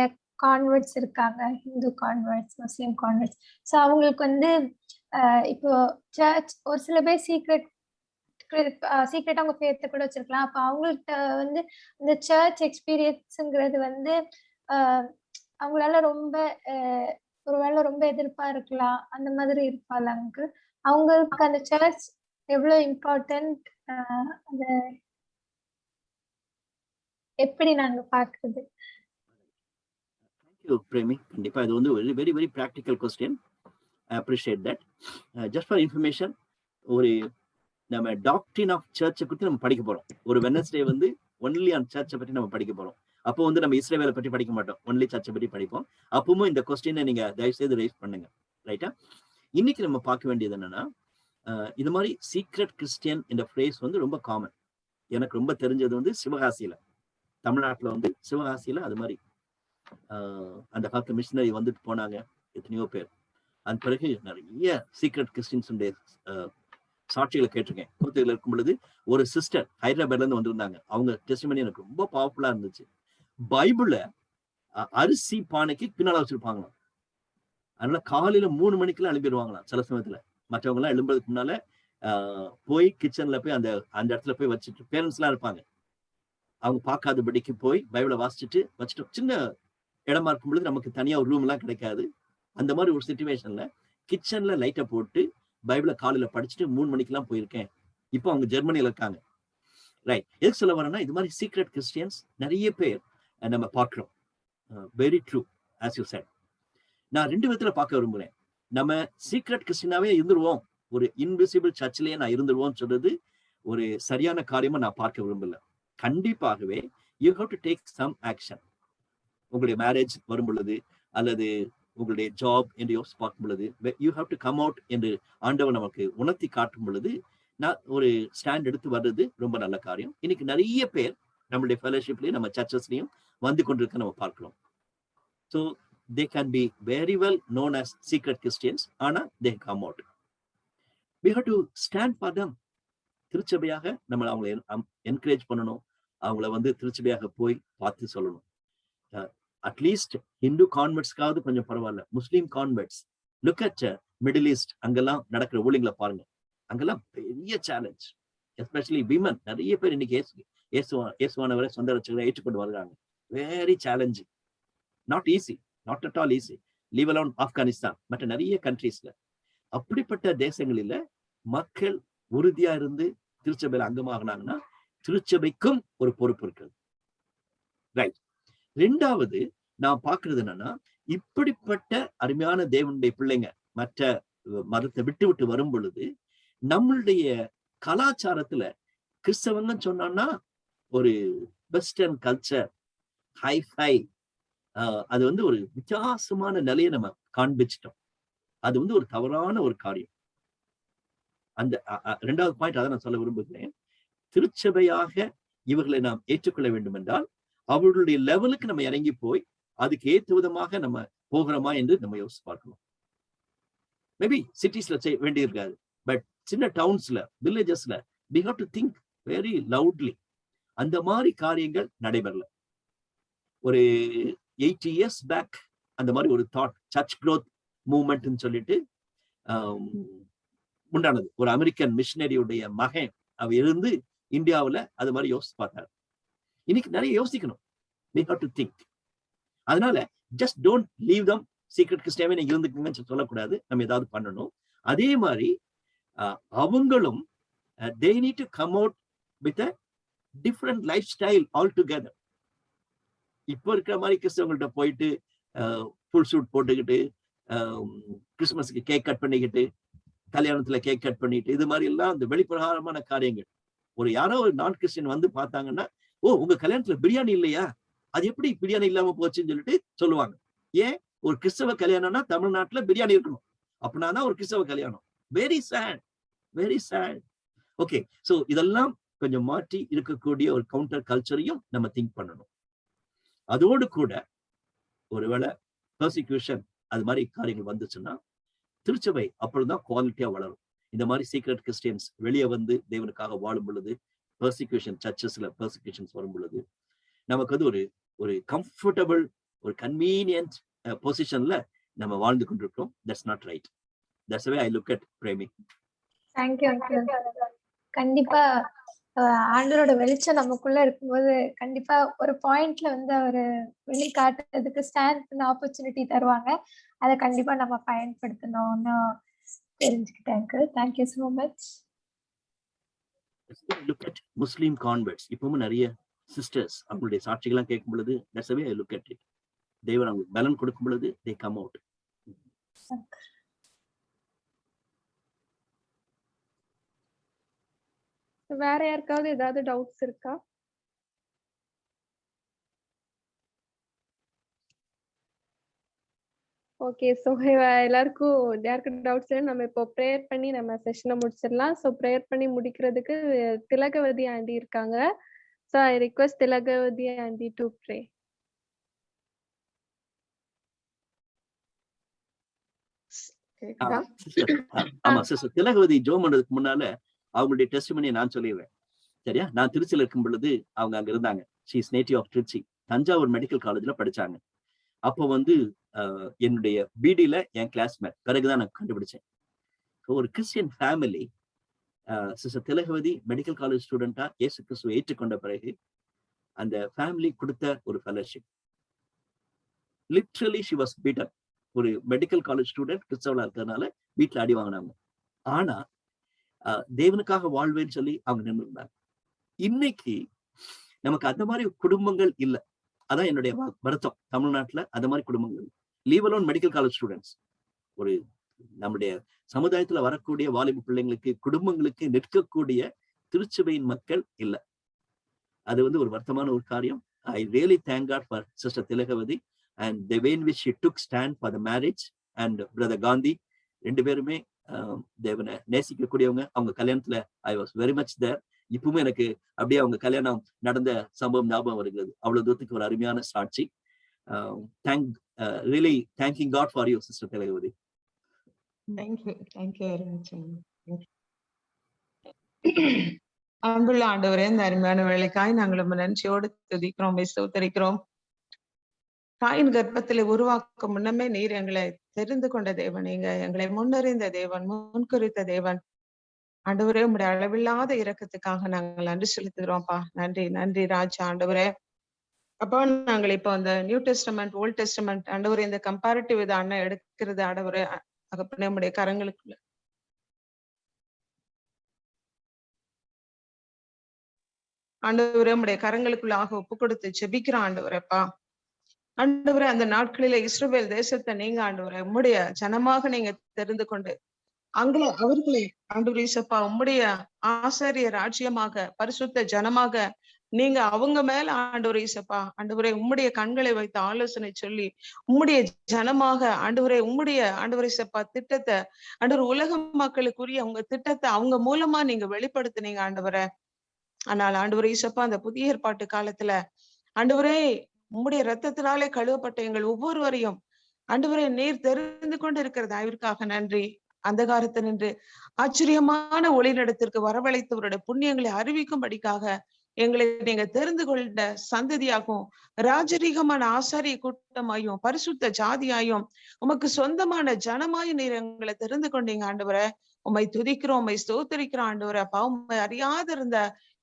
கான்வெர்ட்ஸ் இருக்காங்க, ஹிந்து கான்வெர்ட்ஸ், முஸ்லிம் கான்வெர்ட்ஸ். ஸோ அவங்களுக்கு இப்போ சர்ச் ஒரு சில பேர் சீக்ரெட்டா அவங்க ஃபேத்தை கூட வச்சிருக்கலாம். அப்ப அவங்கள்ட்ட இந்த சர்ச் எக்ஸ்பீரியன்ஸ்ங்கிறது அவங்களால ஒருவேளை ரொம்ப எதிர்ப்பா இருக்கலாம், அந்த மாதிரி இருப்பாங்க. அவங்களுக்கு அந்த சர்ச் எவ்வளவு இம்பார்ட்டன்ட், அத எப்படி நாங்க பாக்குறது? பிரேமி, கண்டிப்பா இது very very practical question. I appreciate that. Just for information, ஒரு நம்ம டாக்டரின் ஆஃப் சர்ச்சை பற்றி நம்ம படிக்க போறோம். ஒரு வெனஸ்டே வந்து ஒன்லி ஆன் சர்ச்சை பற்றி நம்ம படிக்க போறோம். அப்போ வந்து நம்ம இஸ்ரேவேலை பற்றி படிக்க மாட்டோம், ஒன்லி சர்ச்சை பற்றி படிப்போம். அப்பவும் இந்த கொஸ்டினை நீங்க தயவு செய்து ரைஸ் பண்ணுங்க, ரைட்டா? இன்னைக்கு நம்ம பார்க்க வேண்டியது என்னன்னா, இது மாதிரி சீக்ரெட் கிறிஸ்டியன் என்ற ஃப்ரேஸ் வந்து ரொம்ப காமன். எனக்கு ரொம்ப தெரிஞ்சது வந்து சிவகாசியில, தமிழ்நாட்டுல வந்து சிவகாசியில அது மாதிரி அந்த காலத்து மிஷினரி வந்துட்டு போனாங்க எத்தனையோ பேர். அதன் பிறகு நிறைய சீக்ரெட் கிறிஸ்டியன்ஸுடைய சாட்சிகளை கேட்டிருக்கேன். கூத்துகள் இருக்கும் பொழுது ஒரு சிஸ்டர் ஹைதராபாத்ல இருந்து வந்திருந்தாங்க. அவங்க டெஸ்டிமனி எனக்கு ரொம்ப பவர்ஃபுல்லா இருந்துச்சு. பைபிள அரிசி பானைக்கு பின்னால வச்சிருப்பாங்களாம். அதனால காலையில 3 மணிக்கெல்லாம் எழுப்பிடுவாங்களாம் சில சமயத்துல. மற்றவங்க எல்லாம் எழும்புறதுக்கு முன்னால போய் கிச்சன்ல போய் அந்த இடத்துல போய் வச்சுட்டு, பேரண்ட்ஸ் எல்லாம் இருப்பாங்க, அவங்க பார்க்காதபடிக்கு போய் பைபிளை வாசிச்சுட்டு வச்சுட்டு, சின்ன இடமா இருக்கும் பொழுது நமக்கு தனியா ஒரு ரூம் எல்லாம் கிடைக்காது. அந்த மாதிரி ஒரு சிச்சுவேஷன்ல கிச்சன்ல லைட்டை போட்டு பைபிளை காலையில படிச்சுட்டு 3 மணிக்கெல்லாம் போயிருக்கேன். இப்போ அவங்க ஜெர்மனியில இருக்காங்க, ரைட்? எதுக்கு சொல்ல வரேன்னா, இது மாதிரி சீக்ரெட் கிறிஸ்டியன்ஸ் நிறைய பேர் நம்ம பார்க்கிறோம். Very true, as you said. நான் 2 விதத்துல பார்க்க விரும்புறேன். நம்ம சீக்ரெட் கிறிஸ்டியனாவே இருந்துருவோம், ஒரு இன்விசிபிள் சர்ச்சிலேயே நான் இருந்துருவோம்னு சொல்றது ஒரு சரியான காரியமா நான் பார்க்க விரும்பல. கண்டிப்பாகவே you have to take some action. உங்களுடைய மேரேஜ் வரும் பொழுது அல்லது உங்களுடைய ஜாப் என்று யோசிச்சு பார்க்கும் பொழுது, you have to come out என்று ஆண்டவர் நமக்கு உணர்த்தி காட்டும் பொழுது நான் ஒரு ஸ்டாண்ட் எடுத்து வர்றது ரொம்ப நல்ல காரியம். இன்னைக்கு நிறைய பேர் நம்மளுடைய ஃபெலோஷிப்லயும் நம்ம சர்ச்சஸ்லயும் வந்து கொண்டிருக்க நம்ம பார்க்கிறோம். So they can be very well known as secret Christians, ஆனா they come out. We have to stand for them. திருச்சபையாக நம்ம அவங்களை என்கரேஜ் பண்ணணும், அவங்கள வந்து திருச்சபையாக போய் பார்த்து சொல்லணும். அட்லீஸ்ட் ஹிந்து கான்வெர்ட்ஸ்க்காவது கொஞ்சம் பரவாயில்ல, முஸ்லீம் converts, look at middle east, அங்கெல்லாம் நடக்கிற ஊழியங்களை பாருங்க. அங்கெல்லாம் பெரிய சேலஞ்ச், எஸ்பெஷலி விமன். நிறைய பேர் இன்னைக்கு இயேசுவானவரை சொந்த ரட்சகரை ஏற்றுக்கொண்டு வருகிறாங்க. Very challenging, not easy, not at all easy. Leave alone Afghanistan, மற்ற நிறைய கண்ட்ரீஸ்ல. அப்படிப்பட்ட தேசங்களில மக்கள் உறுதியா இருந்து திருச்சபையில அங்கமாகனாங்கன்னா திருச்சபைக்கும் ஒரு பொறுப்பு இருக்குது, ரைட்? 2வது நான் பாக்குறது என்னன்னா, இப்படிப்பட்ட அருமையான தேவனுடைய பிள்ளைங்க மற்ற மதத்தை விட்டு வரும் பொழுது நம்மளுடைய கலாச்சாரத்துல கிறிஸ்தவங்க சொன்னா ஒரு வெஸ்டர்ன் கல்ச்சர், ஹைஃபை, அது வந்து ஒரு வித்தியாசமான நிலையை நம்ம காண்பிச்சிட்டோம். அது வந்து ஒரு தவறான ஒரு காரியம். அந்த 2வது பாயிண்ட் அதை நான் சொல்ல விரும்புகிறேன். திருச்சபையாக இவர்களை நாம் ஏற்றுக்கொள்ள வேண்டும் என்றால் அவர்களுடைய லெவலுக்கு நம்ம இறங்கி போய் அதுக்கு ஏற்ற விதமாக நம்ம போகிறோமா என்று நம்ம யோசிச்சு பார்க்கணும். மேபி சிட்டிஸ்ல செய்ய வேண்டியிருக்காது, பட் சின்ன டவுன்ஸ்ல, வில்லேஜஸ்ல we have to think very loudly. அந்த மாதிரி காரியங்கள் நடைபெறல. ஒரு 80 years பேக் அந்த மாதிரி ஒரு தாட், சர்ச் growth மூவ்மெண்ட்னு சொல்லிட்டு உண்டானது. ஒரு அமெரிக்கன் மிஷினரியுடைய மகன் அவ இருந்து இந்தியாவில் அது மாதிரி யோசிச்சு பார்த்தாரு. இன்னைக்கு நிறைய யோசிக்கணும், we have to think. அதனால just don't leave them secret கிறிஸ்டியாவே நீங்க இருந்துக்குங்கன்னு சொல்லக்கூடாது, நம்ம ஏதாவது பண்ணணும். அதே மாதிரி அவங்களும் they need to come out with a different lifestyle altogether. இப்போ இருக்கிற மாதிரி கிறிஸ்தவங்கள்ட்ட போயிட்டு ஃபுல் சூட் போட்டுக்கிட்டு கிறிஸ்துமஸ்க்கு கேக் கட் பண்ணிக்கிட்டு கல்யாணத்துல கேக் கட் பண்ணிட்டு இது மாதிரி எல்லாம் அந்த வெளிப்பிரகாரமான காரியங்கள். ஒரு யாரோ ஒரு நான் கிறிஸ்டியன் வந்து பார்த்தாங்கன்னா, ஓ உங்க கல்யாணத்துல பிரியாணி இல்லையா, அது எப்படி பிரியாணி இல்லாம போச்சுன்னு சொல்லிட்டு சொல்லுவாங்க. ஏன்? ஒரு கிறிஸ்தவ கல்யாணம்னா தமிழ்நாட்டுல பிரியாணி இருக்கணும், அப்படின்னா ஒரு கிறிஸ்தவ கல்யாணம். Very sad, very sad. Okay, so இதெல்லாம் கொஞ்சம் மாற்றி இருக்கக்கூடிய ஒரு கவுண்டர் கல்ச்சரையும் நம்ம திங்க் பண்ணணும். அதோடு கூட ஒருவேளை பெர்சிக்யூஷன் அது மாதிரி காரியங்கள் வந்துச்சுன்னா திருச்சபை அப்பொழுதுதான் குவாலிட்டியா வளரும். இந்த மாதிரி சீக்ரெட் கிறிஸ்டியன்ஸ் வெளியே வந்து தேவனுக்காக வாழும் பொழுது, பெர்சிக்யூஷன் சர்ச்சஸ்ல பெர்சிக்யூஷன்ஸ் வரும் பொழுது நமக்கு வந்து ஒரு கம்ஃபர்டபுள், ஒரு கன்வீனியன்ட் பொசிஷன்ல நம்ம வாழ்ந்து கொண்டிருக்கிறோம். That's not right. That's way I look at Premi. Thank you uncle. கண்டிப்பா ஆண்டவரோட வெளிச்சம் நமக்குள்ள இருக்கும்போது கண்டிப்பா ஒரு பாயிண்ட்ல வந்து அவரு வெளிக்காட்டுறதுக்கு ஸ்டாண்ட் பண்ண ஆப்பர்ச்சுனிட்டி தருவாங்க. அதை கண்டிப்பா நம்ம பயன்படுத்தணும்னு தெரிஞ்சுக்கிட்டேன் uncle. Thank you so much. Look at Muslim converts. இப்பவும் நிறைய சிஸ்டர்ஸ் அவங்களுடைய சாட்சிகள்லாம் கேட்கும் பொழுது that's the way I look at it. தேவன் அவங்களுக்கு பலன் கொடுக்கும் பொழுது they come out. வேற யாருக்காவது ஏதாவது டவுட்ஸ் இருக்கா? ஓகே. ஸோ எல்லாருக்கும் யாருக்கும் டவுட்ஸ் இல்ல. நம்ம இப்போ ப்ரேயர் பண்ணி நம்ம செஷன முடிச்சிடலாம். ஸோ ப்ரேயர் பண்ணி முடிக்கிறதுக்கு திலகவதி ஆண்டி இருக்காங்க. So I request Thilagavathi aunty to pray. கேக்குதா? ஆமா சிஸ்டர் திலகவதி ஜோம் பண்றதுக்கு முன்னால அவங்களுடைய டெஸ்டிமனியை நான் சொல்லிடுறேன். சரியா? நான் திருச்சியில இருக்கும் பொழுது அவங்க அங்க இருந்தாங்க. She is native of Trichy. Thanjavur medical காலேஜ்ல படிச்சாங்க. அப்போ வந்து என்னுடைய பிடில என் கிளாஸ்மேட். பிறகுதான் நான் கண்டுபிடிச்சேன். ஒரு Christian family sister Thilagavathi medical college ஸ்டூடெண்டா இயேசு கிறிஸ்துவை ஏற்றுக்கொண்ட பிறகு அந்த ஃபேமிலி கொடுத்த ஒரு fellowship. Literally she was beaten. ஒரு மெடிக்கல் காலேஜ் ஸ்டூடெண்ட் கிறிஸ்தவலா இருக்கிறதுனால வீட்டுல அடி வாங்கினாங்க. ஆனா தேவனுக்காக வாழ்வேன்னு சொல்லி அவங்க நின்றுருந்தாங்க. இன்னைக்கு நமக்கு அந்த மாதிரி குடும்பங்கள் இல்லை. அதான் என்னுடைய வருத்தம். தமிழ்நாட்டுல அந்த மாதிரி குடும்பங்கள் leave alone medical college students. ஒரு நம்முடைய சமுதாயத்துல வரக்கூடிய வாலிப பிள்ளைங்களுக்கு குடும்பங்களுக்கு நிற்கக்கூடிய திருச்சபையின் மக்கள் இல்லை. அது வந்து ஒரு வருத்தமான ஒரு காரியம். I really thank God for sister Thilagavathi and the way in which she took stand for the marriage and brother Gandhi. ரெண்டு பேருமே தேவனை நேசிக்கக்கூடியவங்க. அவங்க கல்யாணத்துல ஐ வாஸ் வெரி மச் தேர். இப்பவுமே எனக்கு அப்படியே அவங்க கல்யாணம் நடந்த சம்பவம் ஞாபகம் வருகிறது. அவ்வளவு தூரத்துக்கு ஒரு அருமையான சாட்சி. Really thanking God for you sister Thilagavathi. Thank you very much. அன்புள்ள ஆண்டவரே, இந்த அருமையான வேலைக்காய் நாங்கள் ரொம்ப நன்றியோடு துதிக்கிறோம், ஸ்தோத்திரிக்கிறோம். தாயின் கர்ப்பத்திலே உருவாக்க முன்னமே நீர் எங்களை தெரிந்து கொண்ட தேவன், நீங்க எங்களை முன்னறிந்த தேவன், முன்குறித்த தேவன். ஆண்டவரே, உங்களுடைய அளவில்லாத இரக்கத்துக்காக நாங்கள் நன்றி செலுத்துகிறோம்ப்பா. நன்றி நன்றி ராஜா. ஆண்டவரே அப்பா, நாங்கள் இப்போ அந்த நியூ டெஸ்டமெண்ட் ஓல்ட் டெஸ்டமெண்ட் ஆண்டவரே இந்த கம்பேரிட்டிவ் இதை அண்ணன் எடுக்கிறது ஆண்டவரே அகப்பனே நம்முடைய கரங்களுக்குள்ள ஆண்டவரே நம்முடைய கரங்களுக்குள்ளாக ஒப்பு கொடுத்து ஜெபிக்கிறோம் ஆண்டவரேப்பா. ஆண்டவரே, அந்த நாட்களில இஸ்ரவேல் தேசத்தை நீங்க ஆண்டவரே உம்முடைய ஜனமாக நீங்க தெரிந்து கொண்டு அவர்களை ஆண்டவரே இயேசுப்பா உம்முடைய ஆசாரிய ராஜ்யமாக பரிசுத்த ஜனமாக நீங்க அவங்க மேல ஆண்டவரே இயேசுப்பா ஆண்டவரே உம்முடைய கண்களை வைத்து ஆலோசனை சொல்லி உம்முடைய ஜனமாக ஆண்டவரே உம்முடைய ஆண்டவரே இயேசுப்பா திட்டத்தை ஆண்டவர் உலக மக்களுக்குரிய உங்க திட்டத்தை அவங்க மூலமா நீங்க வெளிப்படுத்தினீங்க ஆண்டவரே. ஆனால் ஆண்டவரே இயேசுப்பா அந்த புதிய ஏற்பாட்டு காலத்துல ஆண்டவரே உம்முடைய ரத்தத்தினாலே கழுவப்பட்ட எங்கள் ஒவ்வொருவரையும் ஆண்டவரே நீர் தெரிந்து கொண்டு இருக்கிற தயவிற்காக நன்றி. அந்த காலத்து நின்று ஆச்சரியமான ஒளிநடத்திற்கு வரவழைத்தவருடைய புண்ணியங்களை அறிவிக்கும்படிக்காக எங்களை நீங்க தெரிந்து கொண்ட சந்ததியாகவும் ராஜரீகமான ஆசாரிய கூட்டமாயும் பரிசுத்த ஜாதியாயும் உமக்கு சொந்தமான ஜனமாயும் நீர் எங்களை தெரிந்து கொண்டீங்க ஆண்டவரை. உம்மை துதிக்கிறோம், உம்மை ஸ்தோத்திரிக்கிறோம் ஆண்டவரை. அப்பா, உம்மை அறியாத இருந்த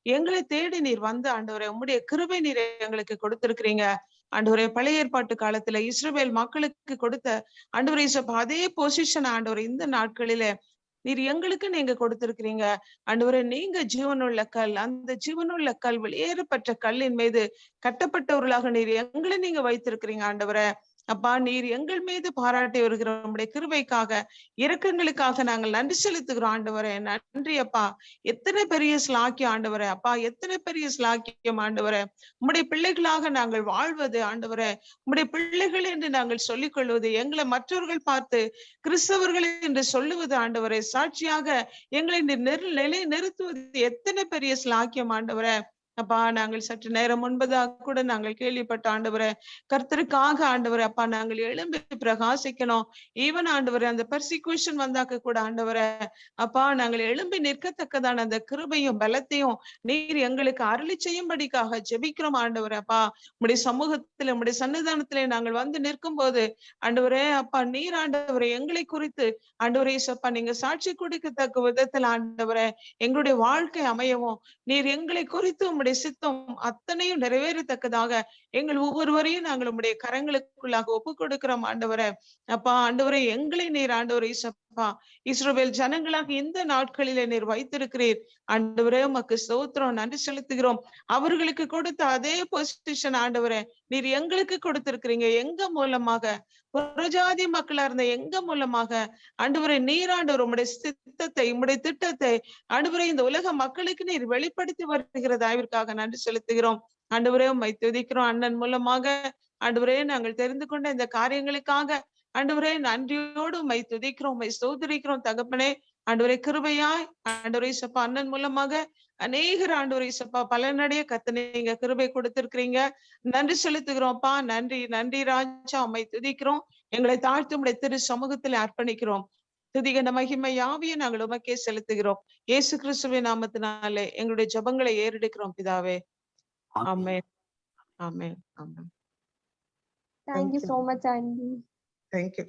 எங்களை தேடி நீர் வந்து ஆண்டவரே உம்முடைய கிருபை நீர் எங்களுக்கு கொடுத்திருக்கிறீங்க ஆண்டவரே. பழைய ஏற்பாட்டு காலத்துல இஸ்ரவேல் மக்களுக்கு கொடுத்த ஆண்டவரே அதே பொசிஷன் ஆண்டவரே இந்த நாட்களில நீர் எங்களுக்கு நீங்க கொடுத்திருக்கிறீங்க ஆண்டவரே. நீங்க ஜீவனுள்ள கல், அந்த ஜீவனுள்ள கல் வெளியேறப்பட்ட கல்லின் மீது கட்டப்பட்டவர்களாக நீர் எங்களை நீங்க வைத்திருக்கிறீங்க ஆண்டவரே. அப்பா, நீர் எங்கள் மீது பாராட்டி வருகிற நம்முடைய கிருபைக்காக இரக்கங்களுக்காக நாங்கள் நன்றி செலுத்துகிறோம் ஆண்டவரே. நன்றி அப்பா. எத்தனை பெரிய ஸ்லாக்கியம் ஆண்டவரே. அப்பா, எத்தனை பெரிய ஸ்லாக்கியம் ஆண்டவரே. உம்முடைய பிள்ளைகளாக நாங்கள் வாழ்வது ஆண்டவரே, உம்முடைய பிள்ளைகள் என்று நாங்கள் சொல்லிக் கொள்வது, எங்களை மற்றவர்கள் பார்த்து கிறிஸ்தவர்கள் என்று சொல்லுவது ஆண்டவரே, சாட்சியாக எங்களை நிலை நிறுத்துவது எத்தனை பெரிய ஸ்லாக்கியம் ஆண்டவரே. அப்பா, நாங்கள் சற்று நேரம் முன்பதாக கூட நாங்கள் கேள்விப்பட்ட ஆண்டவரே கர்த்தருக்காக ஆண்டவரே அப்பா நாங்கள் எழும்பி பிரகாசிக்கணும். ஈவன் ஆண்டவரே அந்த பெர்சிக்யூஷன் வந்தாக்க கூட ஆண்டவரே அப்பா நாங்கள் எழும்பி நிற்கத்தக்கதான அந்த கிருபையும் பலத்தையும் நீர் எங்களுக்கு அருளி செய்யும்படிக்காக ஜெபிக்கிறோம் ஆண்டவரே. அப்பா, உம்முடைய சமூகத்துல உம்முடைய சன்னிதானத்திலே நாங்கள் வந்து நிற்கும் போது ஆண்டவரே அப்பா நீர் ஆண்டவரே எங்களை குறித்து ஆண்டவரே அப்பா நீங்க சாட்சி கொடுக்கத்தக்க விதத்தில் ஆண்டவரே எங்களுடைய வாழ்க்கை அமையவும் நீர் எங்களை குறித்து உம்முடைய சித்தம் அத்தனையும் நிறைவேறத்தக்கதாக எங்கள் ஒவ்வொருவரையும் நாங்கள் உம்முடைய கரங்களுக்குள்ளாக ஒப்பு கொடுக்கிறோம் ஆண்டவரே. அப்பா ஆண்டவரே எங்களை நீர் ஆண்டவரே ஏசப்பா இஸ்ரவேல் ஜனங்களாக இந்த நாட்களிலே நீர் வைத்திருக்கிறீர். ஆண்டவரே உமக்கு ஸ்தோத்திரம், நன்றி செலுத்துகிறோம். அவர்களுக்கு கொடுத்த அதே பொசிஷன் ஆண்டவரே நீர் எங்களுக்கு கொடுத்திருக்கிறீங்க. எங்க மூலமாக, புறஜாதி மக்களா இருந்த எங்க மூலமாக ஆண்டவரே நீர் ஆண்டவர் உம்முடைய சித்தத்தை, உம்முடைய திட்டத்தை ஆண்டவரே இந்த உலக மக்களுக்கு நீர் வெளிப்படுத்தி வருகிற தயவிற்காக நன்றி செலுத்துகிறோம். ஆண்டவரே உம்மை துதிக்கிறோம். அண்ணன் மூலமாக ஆண்டவரே நாங்கள் தெரிந்து கொண்ட இந்த காரியங்களுக்காக ஆண்டவரே நன்றியோடு உம்மை துதிக்கிறோம், உம்மை ஸ்தோத்திரிக்கிறோம் தகப்பனே. ஆண்டவரே கிருபையாய் ஆண்டவரே இயேசப்பா அண்ணன் மூலமாக அநேகர் ஆண்டவரே இயேசப்பா பலனடைய நீங்க கிருபை கொடுத்திருக்கிறீங்க. நன்றி செலுத்துகிறோம்ப்பா. நன்றி நன்றி ராஜா, உம்மை துதிக்கிறோம். எங்களை தாழ்த்து உம்முடைய திரு சமூகத்தில் அர்ப்பணிக்கிறோம். துதிகன மகிமை யாவையும் நாங்கள் உமக்கே செலுத்துகிறோம். இயேசு கிறிஸ்துவின் நாமத்தினாலே எங்களுடைய ஜெபங்களை ஏறெடுக்கிறோம் பிதாவே. Amen amen amen. Thank you so much aunty. Thank you.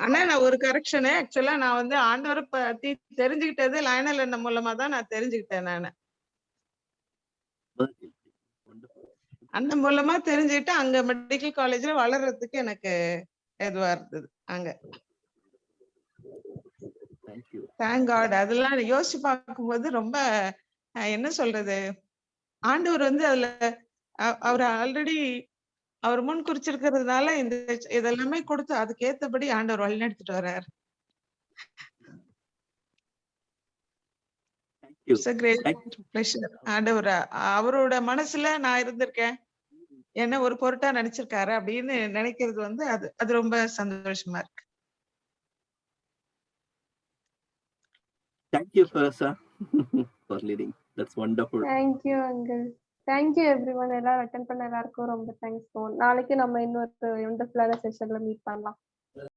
அண்ணா நான் ஒரு கரெக்ஷனு. ஆக்சுவலா நான் வந்து ஆண்டவரை பத்தி தெரிஞ்சுக்கிட்டது லயனல் அண்ணன் மூலமா தான் நான் தெரிஞ்சுக்கிட்டேன். நானு அண்ணன் மூலமா தெரிஞ்சுக்கிட்டு அங்க மெடிக்கல் காலேஜ்ல வளர்றதுக்கு எனக்கு எதுவா இருந்தது அங்க. Thank God. அதெல்லாம் யோசிச்சு பார்க்கும்போது ரொம்ப என்ன சொல்றது, ஆண்டவர் வந்து அதுல அவர் ஆல்ரெடி அவர் முன் குறிச்சிருக்கிறதுனால இந்த இதெல்லாமே கொடுத்து அதுக்கு ஏத்தபடி ஆண்டவர் வழி நடத்திட்டு வர்றாரு. ஆண்டவர் அவரோட மனசுல நான் இருந்திருக்கேன், என்ன ஒரு பொருட்டா நினைச்சிருக்காரு அப்படின்னு நினைக்கிறது வந்து அது ரொம்ப சந்தோஷமா இருக்கு. Thank you, Sarasa, for leading. That's wonderful. Thank you uncle. Thank you everyone. எல்லாரும் அட்டெண்ட் பண்ண எல்லாருக்கும் ரொம்ப தேங்க்ஸ். நாளைக்கு நம்ம இன்னொரு வண்டர்ஃபுல்லான செஷன்ல மீட் பண்ணலாம்.